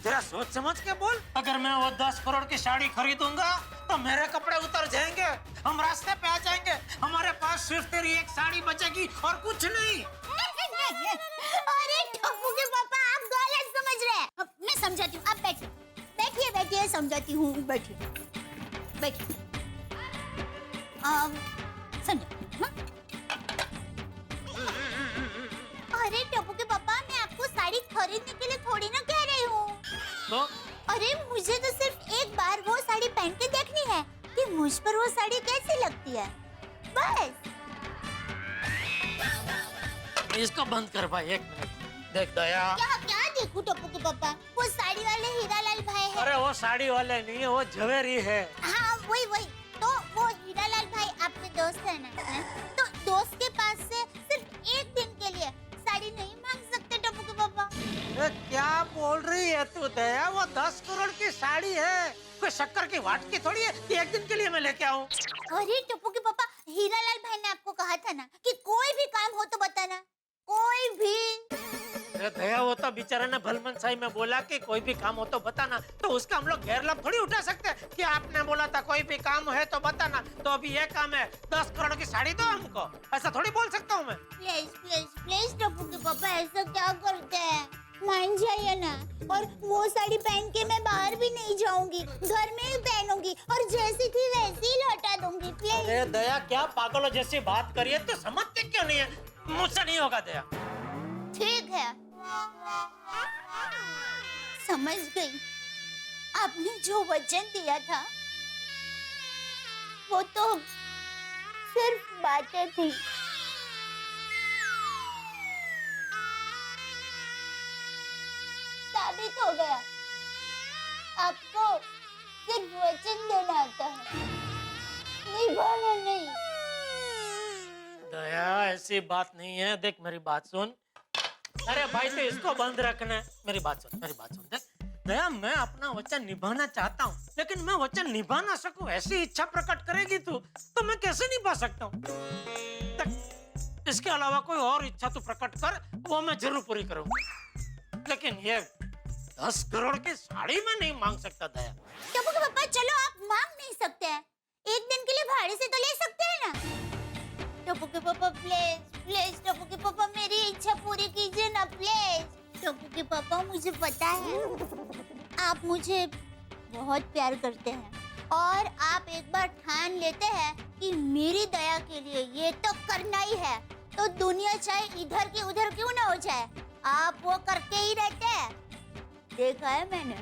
जरा सोच समझ के बोल। अगर मैं वो 10 करोड़ की साड़ी खरीदूंगा तो मेरे कपड़े उतर जाएंगे, हम रास्ते पे आ जाएंगे, हमारे पास सिर्फ तेरी एक साड़ी बचेगी और कुछ नहीं।
अरे टप्पू के पापा आप गलत समझ रहे हैं। मैं समझाती हूँ, आप बैठिए, समझाती हूँ, बैठिए। समझो। अरे टप्पू के पापा मैं आपको साड़ी खरीदने के लिए थोड़ी ना कह रही हूँ।
तो?
अरे मुझे तो सिर्फ एक बार वो साड़ी पहन के देखनी है कि मुझ पर वो साड़ी कैसी लगती है, बस।
इसको बंद कर भाई, एक मिनट। देख दया,
क्या देखूं टप्पू के पापा, वो साड़ी वाले हीरालाल भाई है।
अरे वो साड़ी वाले नहीं है, वो झवेरी है।
हाँ वही। तो वो हीरालाल भाई आपके दोस्त है ना, तो दोस्त के पास से सिर्फ एक दिन के लिए साड़ी नहीं मांग सकते टप्पू के पापा?
क्या बोल रही है तू दया, वो 10 करोड़ की साड़ी है, कोई शक्कर की वाटकी थोड़ी है कि एक दिन के लिए मैं लेके आऊं।
अरे टप्पू के पापा हीरालाल भाई ने आपको कहा था ना कि कोई भी काम हो तो बताना, कोई भी।
दया वो तो बेचारे ने भलमनसाई में बोला कि कोई भी काम हो तो बताना, तो उसका हम लोग गैर लाभ थोड़ी उठा सकते हैं कि आपने बोला था कोई भी काम है तो बताना, तो अभी ये काम है 10 करोड़ की साड़ी दो हमको, ऐसा थोड़ी बोल सकता हूँ मैं।
प्लीज टप्पू के ऐसा क्या करते हैं? मान जाइए ना। और वो साड़ी पहन के मैं बाहर भी नहीं जाऊंगी, घर में ही पहनूंगी और जैसी थी वैसी ही लौटा दूंगी प्लीज।
अरे दया, क्या पागलों जैसी बात करिए, तो समझते क्यों नहीं है? मुझसे नहीं होगा दया।
ठीक है, समझ गई। आपने जो वचन दिया था वो तो सिर्फ बातें थी। साबित हो गया आपको सिर्फ वचन देना आता है, निभाना नहीं।
दया, ऐसी बात नहीं है। देख मेरी बात सुन। अरे भाई, तो इसको बंद रखना है। मेरी बात सुन, मेरी बात सुन। देख दया, मैं अपना वचन निभाना चाहता हूँ, लेकिन मैं वचन निभा ना सकूं, ऐसी इच्छा प्रकट करेगी तू, तो मैं कैसे निभा सकता हूँ? इसके अलावा कोई और इच्छा तू प्रकट कर, वो मैं जरूर पूरी करूंगा। लेकिन ये 10 करोड़ की साड़ी में नहीं मांग सकता दया।
टप्पू के पापा, चलो आप मांग नहीं सकते हैं, एक दिन के लिए भाड़े से तो ले सकते हैं ना। टप्पू के पापा प्लीज प्लीज, टप्पू के पापा मेरी इच्छा पूरी कीजिए ना प्लीज। टप्पू के पापा, मुझे पता है आप मुझे बहुत प्यार करते हैं और आप एक बार ठान लेते हैं कि मेरी दया के लिए ये तो करना ही है, तो दुनिया चाहे इधर की उधर क्यों ना हो जाए, आप वो करके ही रहते हैं। देखा है मैंने।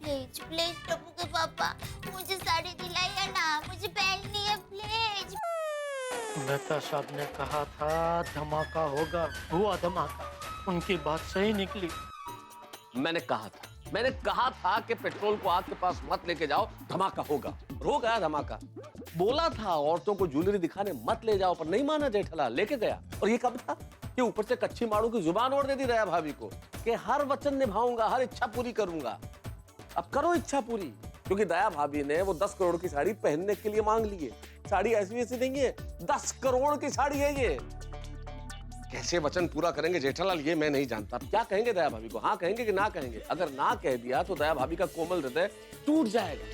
प्लीज प्लीज टप्पू के पापा, मुझे साड़ी दिलाइए ना, मुझे पहननी है प्लीज।
मेहता साहब ने कहा था धमाका होगा, हुआ धमाका। उनकी बात सही निकली।
मैंने कहा था कि पेट्रोल को आग के पास मत लेके जाओ, धमाका होगा। हो गया धमाका। बोला था औरतों को ज्वेलरी दिखाने मत ले जाओ, पर नहीं माना जेठालाल, लेके गया। और ये कब था कि ऊपर से कच्ची मारू की जुबान और दे दी दया भाभी को कि हर वचन निभाऊंगा, हर इच्छा पूरी करूंगा। अब करो इच्छा पूरी, क्योंकि दया भाभी ने वो 10 करोड़ की साड़ी पहनने के लिए मांग ली है। साड़ी ऐसी वैसी नहीं है, 10 करोड़ की साड़ी है ये। कैसे वचन पूरा करेंगे जेठालाल, ये मैं नहीं जानता। क्या कहेंगे दया भाभी को, हाँ कहेंगे कि ना कहेंगे? अगर ना कह दिया तो दया भाभी का कोमल हृदय टूट जाएगा।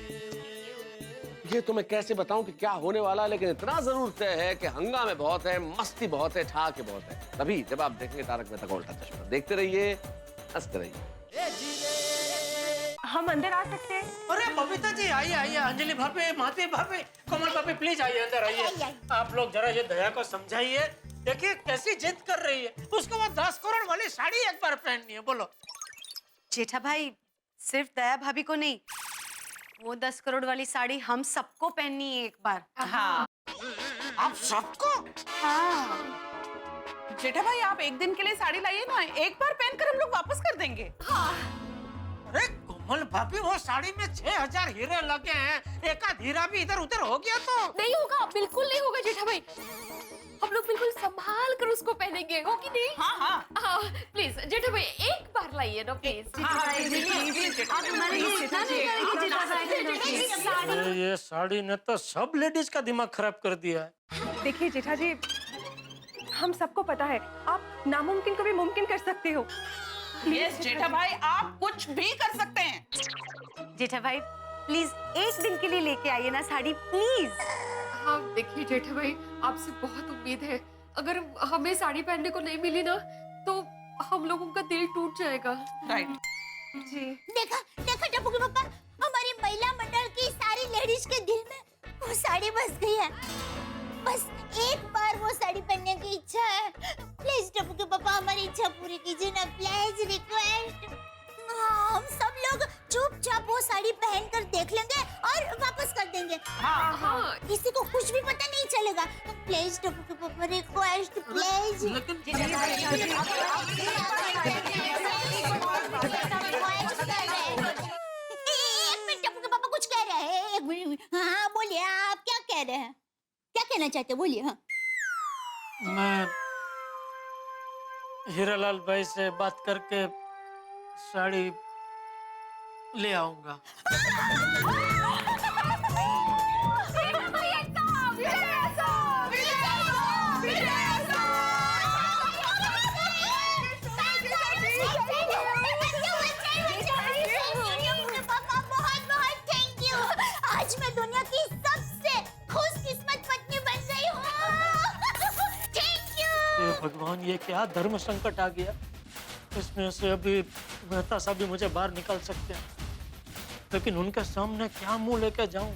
ये तो मैं कैसे बताऊं कि क्या होने वाला, लेकिन इतना जरूर तय है कि हंगामे बहुत है, मस्ती बहुत है, ठाके बहुत है। तभी जब आप देखेंगे तारक मेहता का उल्टा चश्मा। देखते रहिए, हंसते रहिए।
हम अंदर आ सकते हैं?
अरे बबीता जी, आइए आइए। अंजलि भाभी, माती भाभी, कोमल भाभी, प्लीज आइए, अंदर आइए। आप लोग जरा ये दया को समझाइए। देखिए कैसी जिद कर रही है, उसको वो 10 करोड़ वाली साड़ी एक बार पहननी है। बोलो
जेठा भाई, सिर्फ दया भाभी को नहीं, वो 10 करोड़ वाली साड़ी हम सबको पहननी है एक बार।
हाँ।
आप सबको?
हाँ। जेठा भाई, आप एक दिन के लिए साड़ी लाइए ना, एक बार पहनकर हम लोग वापस कर देंगे।
हाँ। अरे कोमल भाभी, वो साड़ी में 6000 हीरे लगे हैं, एक आध हीरा भी इधर उधर हो गया तो
नहीं होगा, बिल्कुल नहीं होगा जेठा भाई। हम लोग बिल्कुल संभाल कर उसको पहनेंगे, हो कि नहीं?
हाँ हाँ।
प्लीज जेठा भाई, एक बार लाइए ना प्लीज।
ये साड़ी ने तो सब लेडीज का दिमाग खराब कर दिया है।
देखिए जेठा जी, हम सबको पता है आप नामुमकिन को भी मुमकिन कर सकते हो।
यस जेठा भाई, आप कुछ भी कर सकते हैं।
जेठा भाई प्लीज एक दिन के लिए लेके आइए ना साड़ी, प्लीज।
हाँ देखिए जेठा भाई, आपसे बहुत उम्मीद है। अगर हमें साड़ी पहनने को नहीं मिली ना, तो हम लोगों का दिल टूट जाएगा।
राइट
जी।
देखा देखा टप्पू के पापा, हमारी महिला मंडल की सारी लेडीज के दिल में वो साड़ी बस गई है। बस एक बार वो साड़ी पहनने की इच्छा है। प्लीज टप्पू के पापा, हमारी इच्छा पूरी कीजिए ना प्लीज, रिक्वेस्ट। हम सब लोग चुपचाप वो साड़ी पहनकर देख लेंगे और वापस कर देंगे।
हाँ।
किसी को कुछ भी पता नहीं चलेगा। प्लीज टप्पू के पापा, रिक्वेस्ट प्लीज। एक मिनट टप्पू के पापा कुछ कह रहे हैं, एक मिनट। हाँ बोलिए, आप क्या कह रहे हैं, क्या कहना चाहते हैं, बोलिए। हाँ
मैं हीरालाल भाई से बात करके साड़ी ले आऊंगा।
आज मैं दुनिया की सबसे खुशकिस्मत पत्नी बन गई हूँ। Thank you.
ये भगवान, ये क्या धर्म संकट आ गया। इसमें से अभी मेहता साहब भी मुझे बाहर निकाल सकते हैं, लेकिन उनके सामने क्या मुंह लेके जाऊं।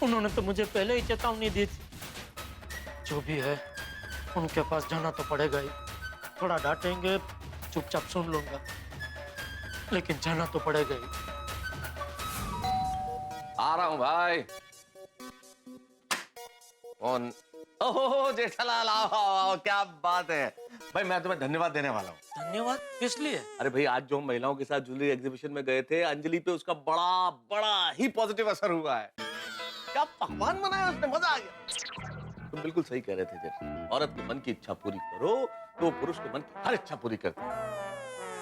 उन्होंने तो मुझे पहले ही चेतावनी दी थी। जो भी है उनके पास जाना तो पड़ेगा ही। थोड़ा डांटेंगे, चुपचाप सुन लूंगा, लेकिन जाना तो पड़ेगा ही।
आ रहा हूं भाई। कौन? ओहो जेठालाल, आओ आओ आओ, क्या बात है भाई। मैं तुम्हें धन्यवाद देने वाला हूँ।
धन्यवाद किस लिए?
अरे भाई, आज जो हम महिलाओं के साथ ज्वेलरी एग्जीबिशन में गए थे, अंजलि पे उसका बड़ा बड़ा ही पॉजिटिव असर हुआ है। क्या पकवान बनाया उसने, मजा आ गया। तुम बिल्कुल सही कह रहे थे जेठ। औरत के मन की इच्छा पूरी करो तो पुरुष के मन की हर इच्छा पूरी करते हैं।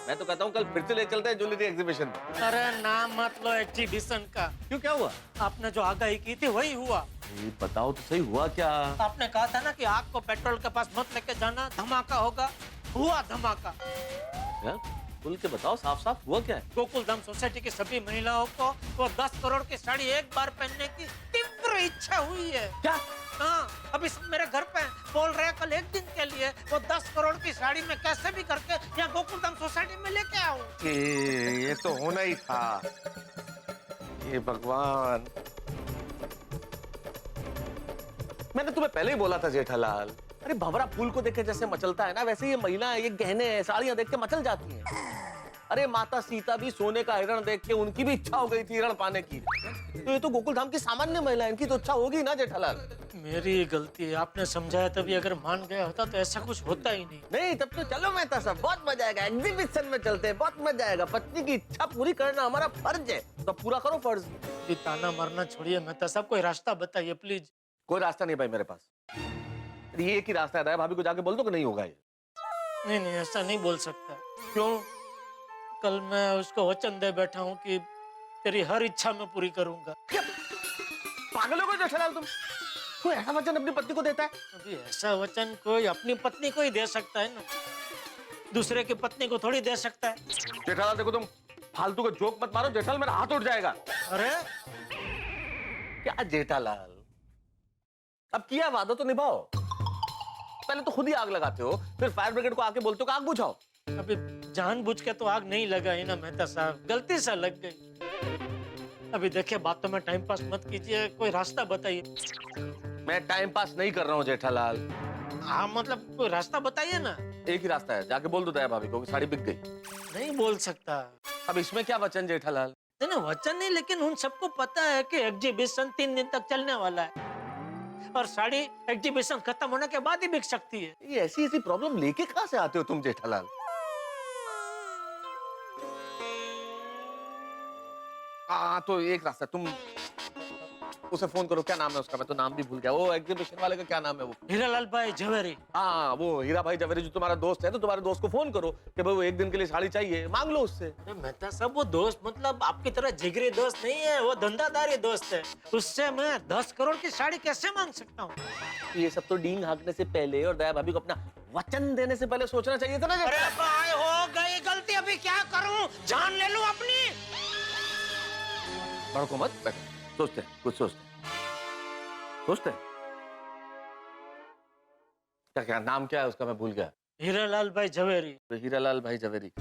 मैं तो कहता हूँ कल फिर से ले चलते हैं ज्वेलरी एग्जीबिशन में।
अरे नाम मत लो एग्जीबिशन का।
क्यों, क्या हुआ?
आपने जो आगाही की थी वही हुआ।
ये बताओ तो सही, हुआ क्या?
आपने कहा था ना कि आग को पेट्रोल के पास मत लेके जाना, धमाका होगा। हुआ धमाका।
क्या? खुल के बताओ, साफ साफ हुआ क्या है?
गोकुल धाम सोसाइटी की सभी महिलाओं को वो 10 करोड़ की साड़ी एक बार पहनने की तीव्र इच्छा हुई है।
क्या?
हाँ, अभी सब मेरे घर पे बोल रहे हैं कल एक दिन के लिए वो 10 करोड़ की साड़ी में कैसे भी करके यहाँ गोकुल धाम सोसाइटी में लेके आऊं।
ये तो होना ही था। ये भगवान, मैंने तुम्हें पहले ही बोला था जेठालाल। अरे भंवरा फूल को देख के जैसे मचलता है ना, वैसे ये महिलाएं, ये गहने साड़ियां देख के मचल जाती हैं। अरे माता सीता भी सोने का हिरण देख के उनकी भी इच्छा हो गई थी हिरण पाने की। तो ये तो गोकुल धाम की सामान्य महिला, इनकी तो इच्छा होगी ना जेठालाल।
मेरी गलती है, आपने समझाया तभी। अगर मान गया होता तो ऐसा कुछ होता ही नहीं।
नहीं, तब तो चलो मेहता साहब, बहुत मजा आएगा। एग्जीबिशन में चलते हैं, बहुत मजा आएगा। पत्नी की इच्छा पूरी करना हमारा फर्ज है, तो पूरा करो फर्ज।
ये ताना मारना छोड़िए मेहता साहब, कोई रास्ता बताइए प्लीज।
कोई रास्ता नहीं भाई मेरे पास। ये एक ही रास्ता है, भाभी को जाके बोल दो कि नहीं होगा ये।
नहीं नहीं, ऐसा नहीं बोल सकता।
क्यों?
कल मैं उसको वचन दे बैठा हूँ कि तेरी हर इच्छा मैं पूरी करूंगा।
पागल हो गए जेठालाल तुम? कोई ऐसा वचन अपनी पत्नी को देता है?
अभी ऐसा वचन कोई अपनी पत्नी को ही दे सकता है ना, दूसरे की पत्नी को थोड़ी दे सकता है।
जेठालाल देखो, तुम फालतू का जोक मत मारो जेठालाल, मेरा हाथ उठ जाएगा।
अरे
क्या जेठालाल, अब किया वादा तो निभाओ। पहले तो खुद ही आग लगाते हो, फिर फायर ब्रिगेड को आके बोलते हो कि आग बुझाओ।
अभी जानबूझ के तो आग नहीं लगाई ना मेहता साहब, गलती से लग गई। अभी देखिए, बातों में टाइम पास मत कीजिए, कोई रास्ता बताइए।
मैं टाइम पास नहीं कर रहा हूँ जेठालाल।
हाँ मतलब कोई रास्ता बताइए ना।
एक ही रास्ता है, जाके बोल दो दया भाभी को कि साड़ी बिक गई।
नहीं बोल सकता।
अब इसमें क्या वचन जेठालाल?
नहीं वचन नहीं, लेकिन उन सबको पता है कि एग्जीबिशन 3 दिन तक चलने वाला है और साड़ी एग्जीबिशन खत्म होने के बाद ही बिक सकती है।
ये ऐसी ऐसी प्रॉब्लम लेके कहाँ से आते हो तुम जेठालाल? तो एक रास्ता, तुम उसे फोन करो। क्या नाम है उसका? मैं तो नाम भी भूल गया। वो एग्जीबिशन वाले का क्या नाम है? वो
हीरालाल भाई झवेरी।
हाँ, वो हीरा भाई झवेरी जो तुम्हारा दोस्त है, तो तुम्हारे दोस्त को फोन करो कि भाई वो एक दिन के लिए साड़ी चाहिए, मांग लो उससे।
अरे मेहता साहब, वो दोस्त मतलब आपकी तरह जिगरी दोस्त नहीं है, वो धंधादारी दोस्त है। उससे मैं 10 करोड़ की साड़ी कैसे मांग सकता हूँ?
ये सब तो डींग हाँकने से पहले और दया भाभी को अपना वचन देने से पहले सोचना चाहिए था ना।
अरे भाई, हो गई गलती, अभी क्या करूँ? जान ले लूं अपनी?
भड़को मत, बैठो, सोचते हैं, कुछ सोचते हैं। क्या क्या नाम क्या है उसका? मैं भूल गया।
हीरालाल भाई झवेरी।
तो हीरालाल भाई झवेरी,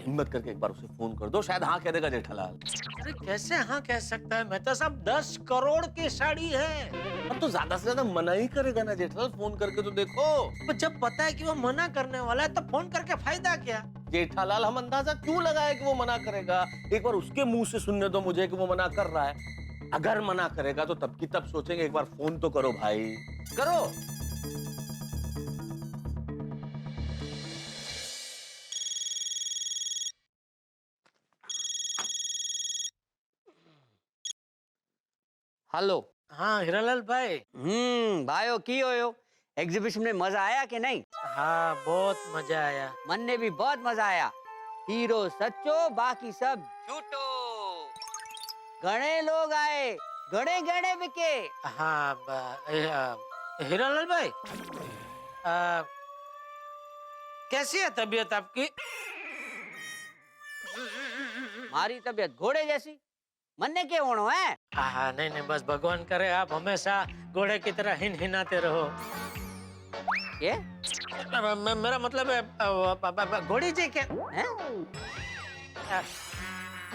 हिम्मत करके एक बार उसे फोन कर दो, शायद हाँ कह देगा जेठालाल।
अरे कैसे हाँ कह सकता है मेहता साहब? 10 करोड़ की साड़ी है।
अब तो ज्यादा से ज्यादा मना ही करेगा ना जेठालाल, फोन करके तो देखो।
तो जब पता है कि वो मना करने वाला है तो फोन करके फायदा क्या?
जेठालाल, हम अंदाजा क्यों लगाए कि वो मना करेगा? एक बार उसके मुंह से सुनने दो मुझे कि वो मना कर रहा है। अगर मना करेगा तो तब की तब सोचेंगे। एक बार फोन तो करो भाई, करो।
हेलो।
हाँ हीरालाल भाई।
भाइयों की हो? एग्जीबिशन में मजा आया कि नहीं?
हाँ बहुत मजा आया।
मन ने भी बहुत मजा आया। हीरो सच्चो, बाकी सब झूठो। घणे लोग आए, घणे घणे बिके।
हाँ हीरालाल भाई, कैसी है तबीयत आपकी?
मारी तबीयत घोड़े जैसी। मन्ने क्या होना है?
हाँ नहीं नहीं, बस भगवान करे आप हमेशा घोड़े की तरह हिन हिनाते रहो।
ये
मेरा मतलब है घोड़ी जी क्या
हैं?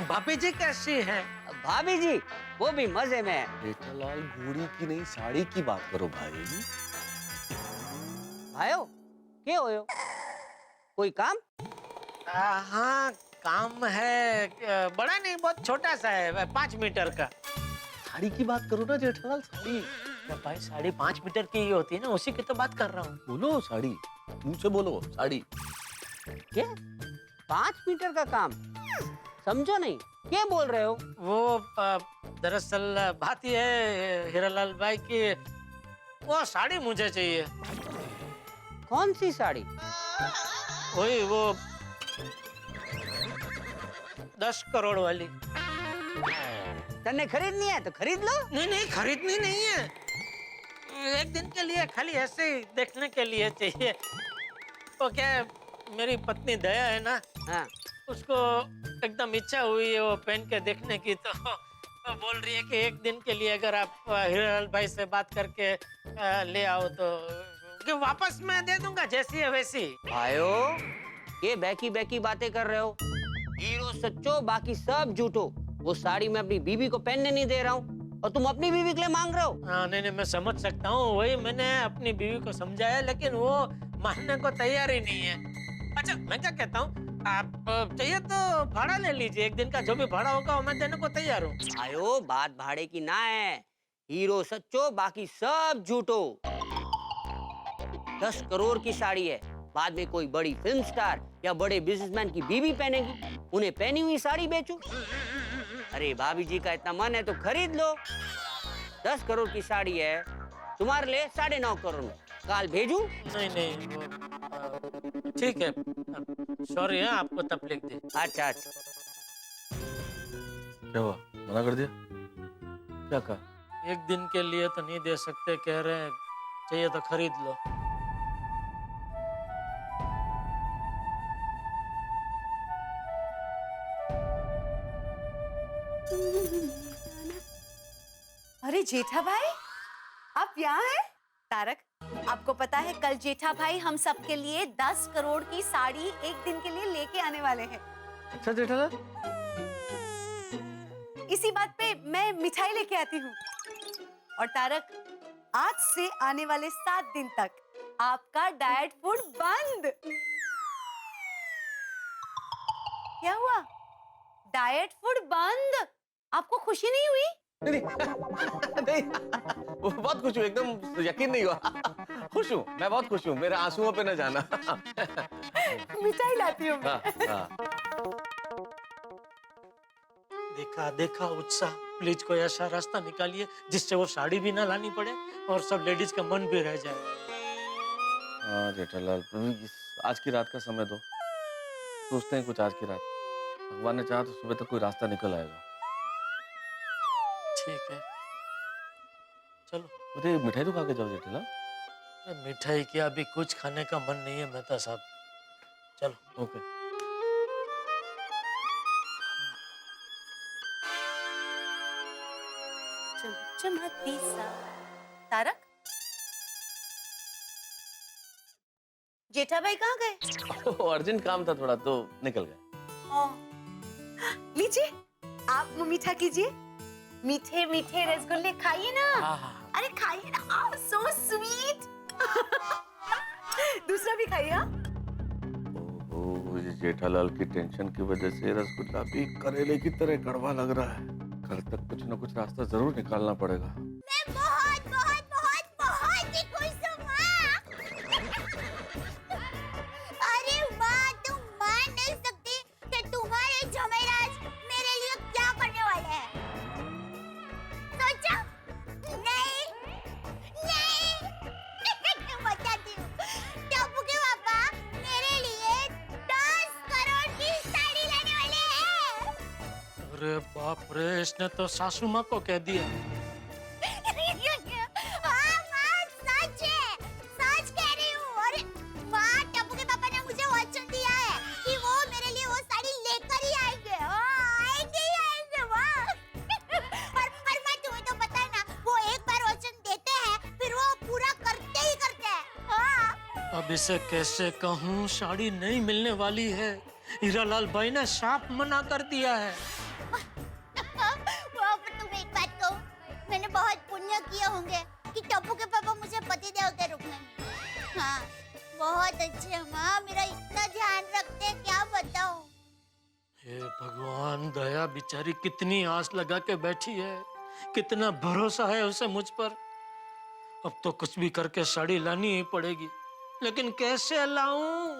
भाभी जी कैसी है?
भाभी जी वो भी मजे में है।
जेठालाल घोड़ी की नहीं साड़ी की बात करो भाई।
भाइयों क्या हो कोई काम?
हाँ काम है, बड़ा नहीं बहुत छोटा सा है, 5 मीटर का।
साड़ी की बात करो ना जेठालाल, साड़ी।
भाई साड़ी 5 मीटर की ही होती है ना, उसी की तो बात कर रहा हूँ।
बोलो साड़ी, मुंह से बोलो साड़ी।
क्या 5 मीटर का काम? समझो नहीं क्या बोल रहे हो?
वो दरअसल बात यह है हीरालाल भाई की वो साड़ी मुझे चाहिए।
कौन सी साड़ी?
वही वो 10 करोड़ वाली।
तन्ने खरीदनी है तो खरीद लो।
नहीं खरीदनी नहीं है, एक दिन के लिए खाली ऐसे ही देखने के लिए चाहिए। वो क्या है, मेरी पत्नी दया है ना,
हाँ।
उसको एकदम इच्छा हुई है वो पहन के देखने की, तो वो बोल रही है कि एक दिन के लिए अगर आप हीरालाल भाई से बात करके ले आओ तो कि वापस मैं दे दूंगा, जैसी है वैसी।
भाइयों ये बैकी बातें कर रहे हो। हीरो सच्चो बाकी सब झूठो। वो साड़ी मैं अपनी बीवी को पहनने नहीं दे रहा हूँ और तुम अपनी बीवी के लिए मांग रहे हो।
हाँ नहीं मैं समझ सकता हूँ, वही मैंने अपनी बीवी को समझाया, लेकिन वो मानने को तैयार ही नहीं है। अच्छा मैं क्या कहता हूँ, आप चाहिए तो भाड़ा ले लीजिए, एक दिन का जो भी भाड़ा होगा वो मैं देने को तैयार हूँ।
आयो बात भाड़े की ना है, हीरो सच्चो बाकी सब झूठो। 10 करोड़ की साड़ी है, बाद में कोई बड़ी फिल्म स्टार या बड़े बिजनेसमैन की बीवी पहनेगी, उन्हें पहनी हुई साड़ी बेचूं? अरे भाभी जी का इतना मन है तो खरीद लो। 10 करोड़ की साड़ी है, तुम्हारे लिए 9.5 करोड़ में काल भेजूं?
नहीं वो ठीक है, सॉरी है आपको तकलीफ दी।
अच्छा
क्या हुआ, मना कर दिया? क्या कहा?
एक दिन के लिए तो नहीं दे सकते, कह रहे हैं चाहिए तो खरीद लो।
अरे जेठा भाई आप यहाँ हैं? तारक आपको पता है कल जेठा भाई हम सब के लिए 10 करोड़ की साड़ी एक दिन के लिए लेके आने वाले हैं।
अच्छा जेठालाल,
इसी बात पे मैं मिठाई लेके आती हूँ। और तारक आज से आने वाले 7 दिन तक आपका डाइट फूड बंद। क्या हुआ? डाइट फूड बंद? आपको खुशी नहीं हुई?
नहीं वो बहुत खुश हूँ, एकदम यकीन नहीं हुआ। खुश हूँ, मैं बहुत खुश हूँ, मेरे आंसुओं पे न जाना।
मिठाई लाती हूँ मैं।
हाँ।
देखा उत्साह, प्लीज कोई ऐसा रास्ता निकालिए जिससे वो साड़ी भी ना लानी पड़े और सब लेडीज का मन भी रह जाए।
हाँ जेठालाल, प्लीज आज की रात का समय दो, सोचते हैं कुछ आज की रात। भगवान ने चाहा तो सुबह तक कोई रास्ता निकल आएगा।
ठीक है चलो।
अरे मिठाई तो खा के जाओ जेठालाल।
मिठाई क्या, अभी कुछ खाने का मन नहीं है मेहता साहब, चलो।
ओके।
चमचमाती सा। तारक जेठा भाई कहाँ गए?
अर्जेंट काम था थोड़ा तो निकल गए।
लीजिए आप मीठा कीजिए, मीठे मीठे रसगुल्ले खाइए ना। अरे खाइए ना, सो स्वीट। दूसरा भी खाइए।
ओह, ये जेठालाल की टेंशन की वजह से रसगुल्ला भी करेले की तरह कड़वा लग रहा है। कल तक कुछ न कुछ रास्ता जरूर निकालना पड़ेगा।
मैं बहुत बहुत बहुत बहुत ही खुश हूँ माँ। अरे माँ तुम मान नहीं सकती कि तुम्हारे जमेराज मेरे लिए क्या करने वाले हैं। सोचा? नहीं बताती हूँ। टप्पू के पापा मेरे लिए 10 करोड़ की साड़ी लाने वाले हैं।
अरे बाप रे, इसने तो सासू माँ को कह दिया।
हाँ माँ सच है, सच कह रही हूँ। और माँ टप्पू के पापा ने मुझे वचन दिया है कि वो मेरे लिए वो साड़ी लेकर ही आएंगे। आएंगे ही आएंगे माँ। पर माँ तुम्हें तो पता है ना, वो एक बार वचन देते हैं फिर वो पूरा करते ही करते हैं। हाँ।
अब इसे कैसे कहूँ, साड़ी नहीं मिलने वाली है। हीरालाल भाई ने साफ मना कर दिया है।
वो पर तुम एक बात कहूँ, मैंने बहुत पुण्य किए होंगे कि टप्पू के पापा मुझे पति देव के रूप में मिले। हाँ, बहुत अच्छे हैं माँ, मेरा इतना ध्यान रखते हैं, क्या बताऊँ।
हे भगवान, दया बेचारी कितनी आस लगा के बैठी है, कितना भरोसा है उसे मुझ पर। अब तो कुछ भी करके साड़ी लानी ही पड़ेगी, लेकिन कैसे लाऊं?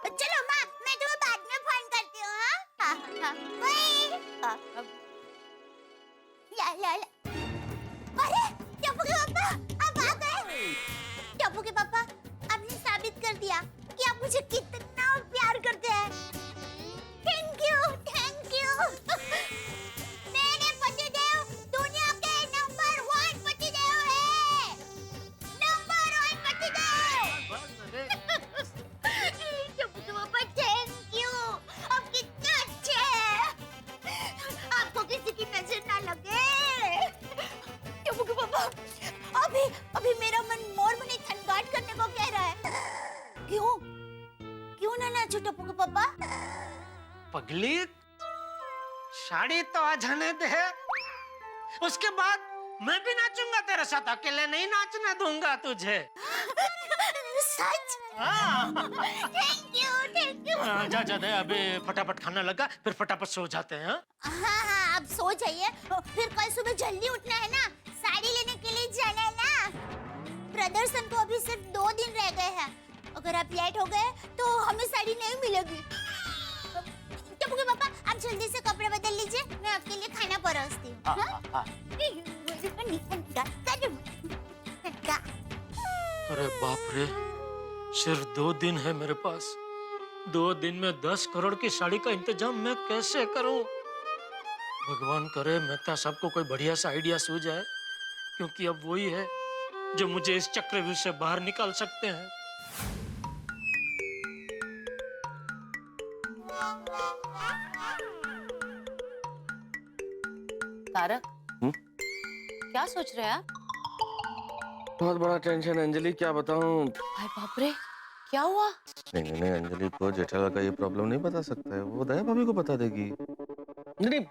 चलो माँ, मैं तुम्हें बाद में फोन करती हूँ। हाँ, बाय। ला। अरे टप्पू के पापा, आप आ गए। टप्पू के पापा, आपने साबित कर दिया कि आप मुझे कितना प्यार करते हैं। Thank you, thank you. मेरे पतिदेव दुनिया के नंबर 1 पतिदेव है, नंबर 1 पतिदेव। टप्पू के पापा, थैंक यू। आप कितने अच्छे हैं, आपको किसी की नजर ना लगे। टप्पू के पापा, अभी मेरा मन मोर मनी थनगाट करने को कह रहा है। क्यों ना नाचो टप्पू के पापा?
पगली, साड़ी तो आ जाने दे, उसके बाद मैं भी नाचूंगा तेरे साथ, अकेले नहीं नाचने दूंगा तुझे।
सच?
हाँ।
Thank you.
जा दे, अभी फटाफट खाना लगा, फिर फटाफट सो जाते हैं।
हाँ, आप सो जाइए, फिर कल सुबह जल्दी उठना है ना, साड़ी लेने के लिए जाना है ना। प्रदर्शन को अभी सिर्फ 2 दिन रह गए हैं, अगर आप लेट हो गए तो हमें साड़ी नहीं मिलेगी। टप्पू के पापा, आप जल्दी से कपड़े बदल लीजिए, मैं आपके लिए खाना परोसती हूँ।
अरे बाप रे, सिर्फ 2 दिन है मेरे पास। 2 दिन में 10 करोड़ की साड़ी का इंतजाम मैं कैसे करूं? भगवान करे मेहता साहब को कोई बढ़िया सा आइडिया सूझ जाए, क्योंकि अब वही है जो मुझे इस चक्रव्यूह से बाहर निकाल सकते हैं।
तारक, क्या सोच रहे हैं आप?
बहुत बड़ा टेंशन है अंजलि, क्या बताऊं।
हाय बाप रे, क्या हुआ?
नहीं, अंजलि को जेठालाल का ये प्रॉब्लम नहीं बता सकता है, वो दया भाभी को बता देगी। नहीं,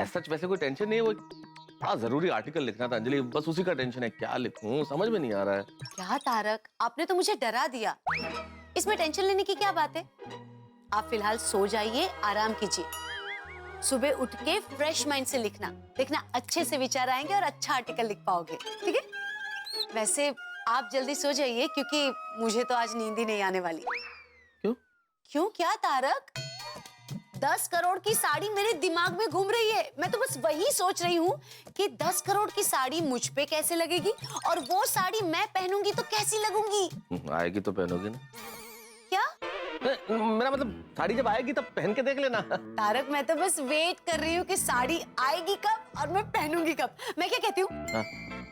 सच वैसे कोई टेंशन नहीं है, वो बड़ा जरूरी आर्टिकल लिखना था अंजलि, बस उसी का टेंशन है। क्या लिखूं समझ में नहीं आ रहा है।
क्या तारक, आपने तो मुझे डरा दिया। इसमें टेंशन लेने की क्या बात है? आप फिलहाल सो जाइए, आराम कीजिए। सुबह उठ के फ्रेश माइंड से लिखना, देखना अच्छे से विचार आएंगे और अच्छा आर्टिकल लिख पाओगे, ठीक है? वैसे आप जल्दी सो जाइए, क्योंकि मुझे तो आज नींद ही नहीं आने वाली। क्यों क्या तारक? 10 करोड़ की साड़ी मेरे दिमाग में घूम रही है। मैं तो बस वही सोच रही हूँ कि 10 करोड़ की साड़ी मुझ पे कैसे लगेगी, और वो साड़ी मैं पहनूंगी तो कैसी लगूंगी।
आएगी तो पहनोगी ना।
क्या?
मेरा मतलब साड़ी जब आएगी तब पहन के देख लेना।
तारक, मैं तो बस वेट कर रही हूँ कि साड़ी आएगी कब और मैं पहनूंगी कब। मैं क्या कहती हूँ,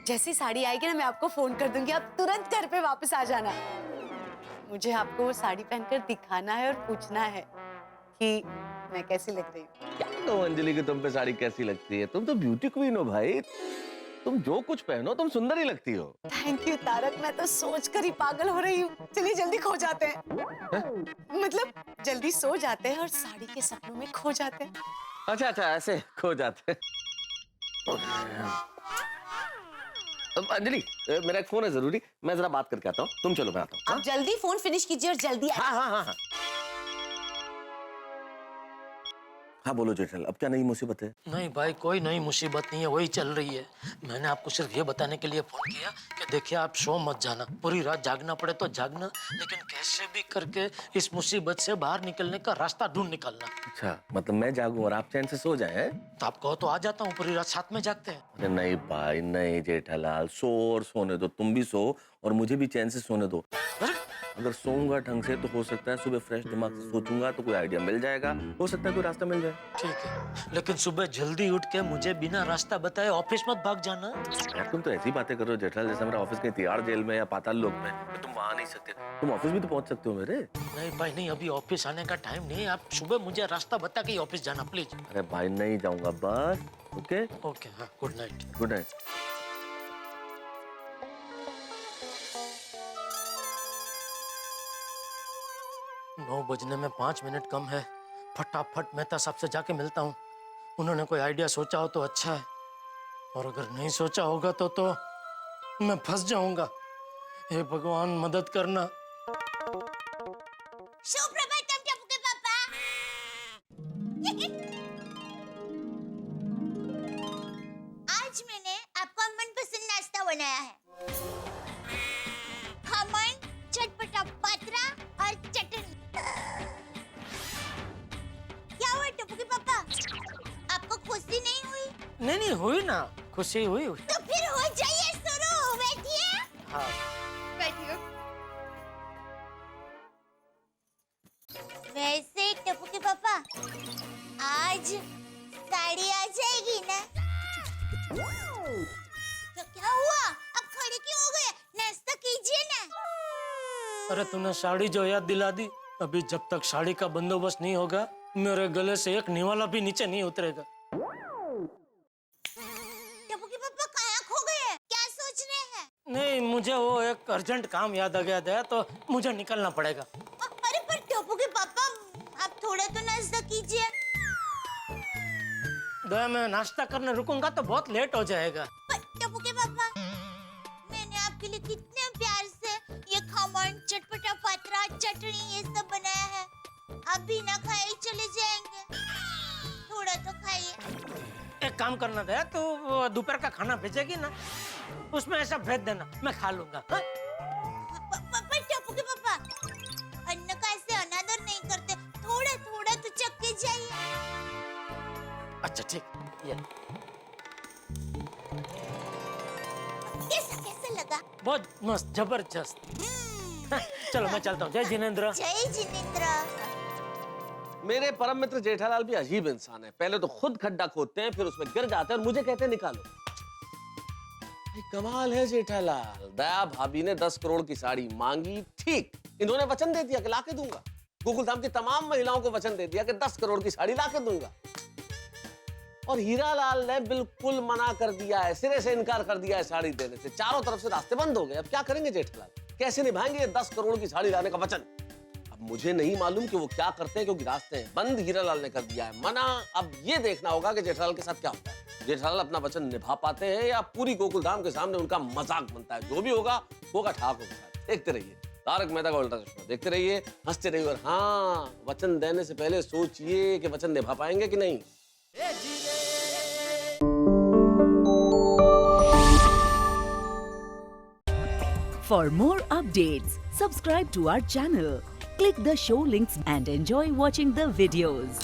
जैसी साड़ी आएगी ना, मैं आपको फोन कर दूंगी, आप तुरंत घर पे वापस आ जाना। मुझे आपको वो साड़ी पहनकर दिखाना है और पूछना है कि मैं कैसी लग रही हूँ।
क्या कहूँ अंजलि की तुम पे साड़ी कैसी लगती है? तुम तो ब्यूटी क्वीन हो भाई, तुम जो कुछ पहनो तुम सुंदर ही लगती हो।
थैंक यू तारक, मैं तो सोचकर ही पागल हो रही हूँ। चलिए जल्दी खो जाते हैं, मतलब जल्दी सो जाते हैं और साड़ी के सपनों में खो जाते हैं।
अच्छा ऐसे खो जाते हैं। अंजलि, मेरा एक फोन है जरूरी, मैं जरा बात करके आता हूँ, तुम चलो मैं आता हूँ।
आप जल्दी फोन फिनिश कीजिए और जल्दी आइए।
हाँ। हाँ बोलो जेठालाल, अब क्या नई मुसीबत है?
नहीं भाई, कोई नई मुसीबत नहीं है, वही चल रही है। मैंने आपको सिर्फ ये बताने के लिए फोन किया कि देखिए आप सो मत जाना, पूरी रात जागना पड़े तो जागना, लेकिन कैसे भी करके इस मुसीबत से बाहर निकलने का रास्ता ढूंढ निकालना।
अच्छा, मतलब मैं जागूं और आप चैन से सो जाएं?
तो आप कहो तो आ जाता हूँ, पूरी रात साथ में जागते हैं।
अरे नहीं भाई नहीं जेठालाल, सो और सोने दो, तुम भी सो और मुझे भी चैन से सोने दो। अगर सोऊंगा ढंग से तो हो सकता है सुबह फ्रेश दिमाग से सोचूंगा तो कोई आइडिया मिल जाएगा, हो सकता है कोई रास्ता मिल जाए।
ठीक है, लेकिन सुबह जल्दी उठ के मुझे बिना रास्ता बताए ऑफिस मत भाग जाना।
यार तुम तो ऐसी बातें कर रहे हो जेठालाल, जैसे मेरा ऑफिस कहीं तिहाड़ जेल में या पाताल लोक में, तो तुम वहां नहीं सकते, तुम ऑफिस भी तो पहुंच सकते हो मेरे।
नहीं भाई नहीं, अभी ऑफिस आने का टाइम नहीं है, आप सुबह मुझे रास्ता बता के ऑफिस जाना प्लीज।
अरे भाई नहीं जाऊंगा बस। ओके
हाँ, गुड नाइट।
Good night.
9 बजने में 5 मिनट कम है। फटाफट मेहता साहब से जाके मिलता हूँ। उन्होंने कोई आइडिया सोचा हो तो अच्छा है, और अगर नहीं सोचा होगा तो मैं फंस जाऊंगा। हे भगवान मदद करना।
सुप्रभातम टप्पू के पापा। आज मैंने आपका मनपसंद नाश्ता बनाया है। खमन, चटपटा पात्रा और चटनी। क्या हुआ टप्पू के पापा? आपको खुशी नहीं हुई?
नहीं हुई ना, खुशी हुई।
तो फिर हो जाइए शुरू। बैठिए।
हाँ।
बैठिए।
वैसे टप्पू के पापा, आज साड़ी आ जाएगी ना? तो क्या हुआ? अब खड़े क्यों हो गए? नाश्ता कीजिए ना।
अरे तूने साड़ी जो याद दिला दी, अभी जब तक साड़ी का बंदोबस्त नहीं होगा मेरे गले से एक निवाला भी नीचे नहीं उतरेगा।
टप्पू के पापा कहाँ खो गए? क्या सोच रहे हैं?
नहीं, मुझे वो एक अर्जेंट काम याद आ गया था, तो मुझे निकलना पड़ेगा।
अरे पर टप्पू के पापा, आप थोड़ा तो नाश्ता कीजिए।
दया, मैं नाश्ता करने रुकूंगा तो बहुत लेट हो जाएगा।
टप्पू के पापा, मैंने आपके लिए कितने प्यार से ये खमन, चटपटा पात्रा, चटनी ये सब बनाया है। आप बिना खाए ही चले जाएंगे। थोड़ा तो खाइए।
एक काम करना दया, तो दोपहर का खाना भेजेगी ना, उसमें ऐसा भेज देना, मैं खा लूंगा। हाँ?
पर टप्पू के पापा, अन्न का ऐसे अनादर नहीं करते। थोड़ा थोड़ा तो चख के जाइए।
अच्छा ठीक, ये
कैसा लगा?
बहुत मस्त, जबरदस्त। चलो मैं चलता हूँ। जय जिनेंद्र।
जय जिनेंद्र।
मेरे परम मित्र जेठालाल भी अजीब इंसान है। पहले तो खुद खड्डा खोदते हैं, फिर उसमें गिर जाते हैं और मुझे कहते हैं निकालो। भाई कमाल है जेठालाल। दया भाभी ने 10 करोड़ की साड़ी मांगी, ठीक, इन्होंने वचन दे दिया कि लाके दूंगा। गोकुलधाम की तमाम महिलाओं को वचन दे दिया कि 10 करोड़ की साड़ी लाके दूंगा। और हीरालाल ने बिल्कुल मना कर दिया है, सिरे से इनकार कर दिया है साड़ी देने से। चारों तरफ से रास्ते बंद हो गए। अब क्या करेंगे जेठालाल? कैसे निभाएंगे ये 10 करोड़ की साड़ी लाने का वचन? अब मुझे नहीं मालूम कि वो क्या करते हैं, क्योंकि रास्ते हैं बंद। हीरालाल ने कर दिया है मना। अब ये देखना होगा कि जेठालाल के साथ क्या होता है। जेठालाल अपना वचन निभा पाते हैं या पूरी गोकुलधाम के सामने उनका मजाक बनता है। जो भी होगा ठाकुर के साथ। देखते रहिए तारक मेहता का उल्टा चश्मा, देखते रहिए, हंसते रहिए। और हाँ, वचन देने से पहले सोचिए कि वचन निभा पाएंगे कि नहीं।
For more updates, subscribe to our channel, click the show links and enjoy watching the videos.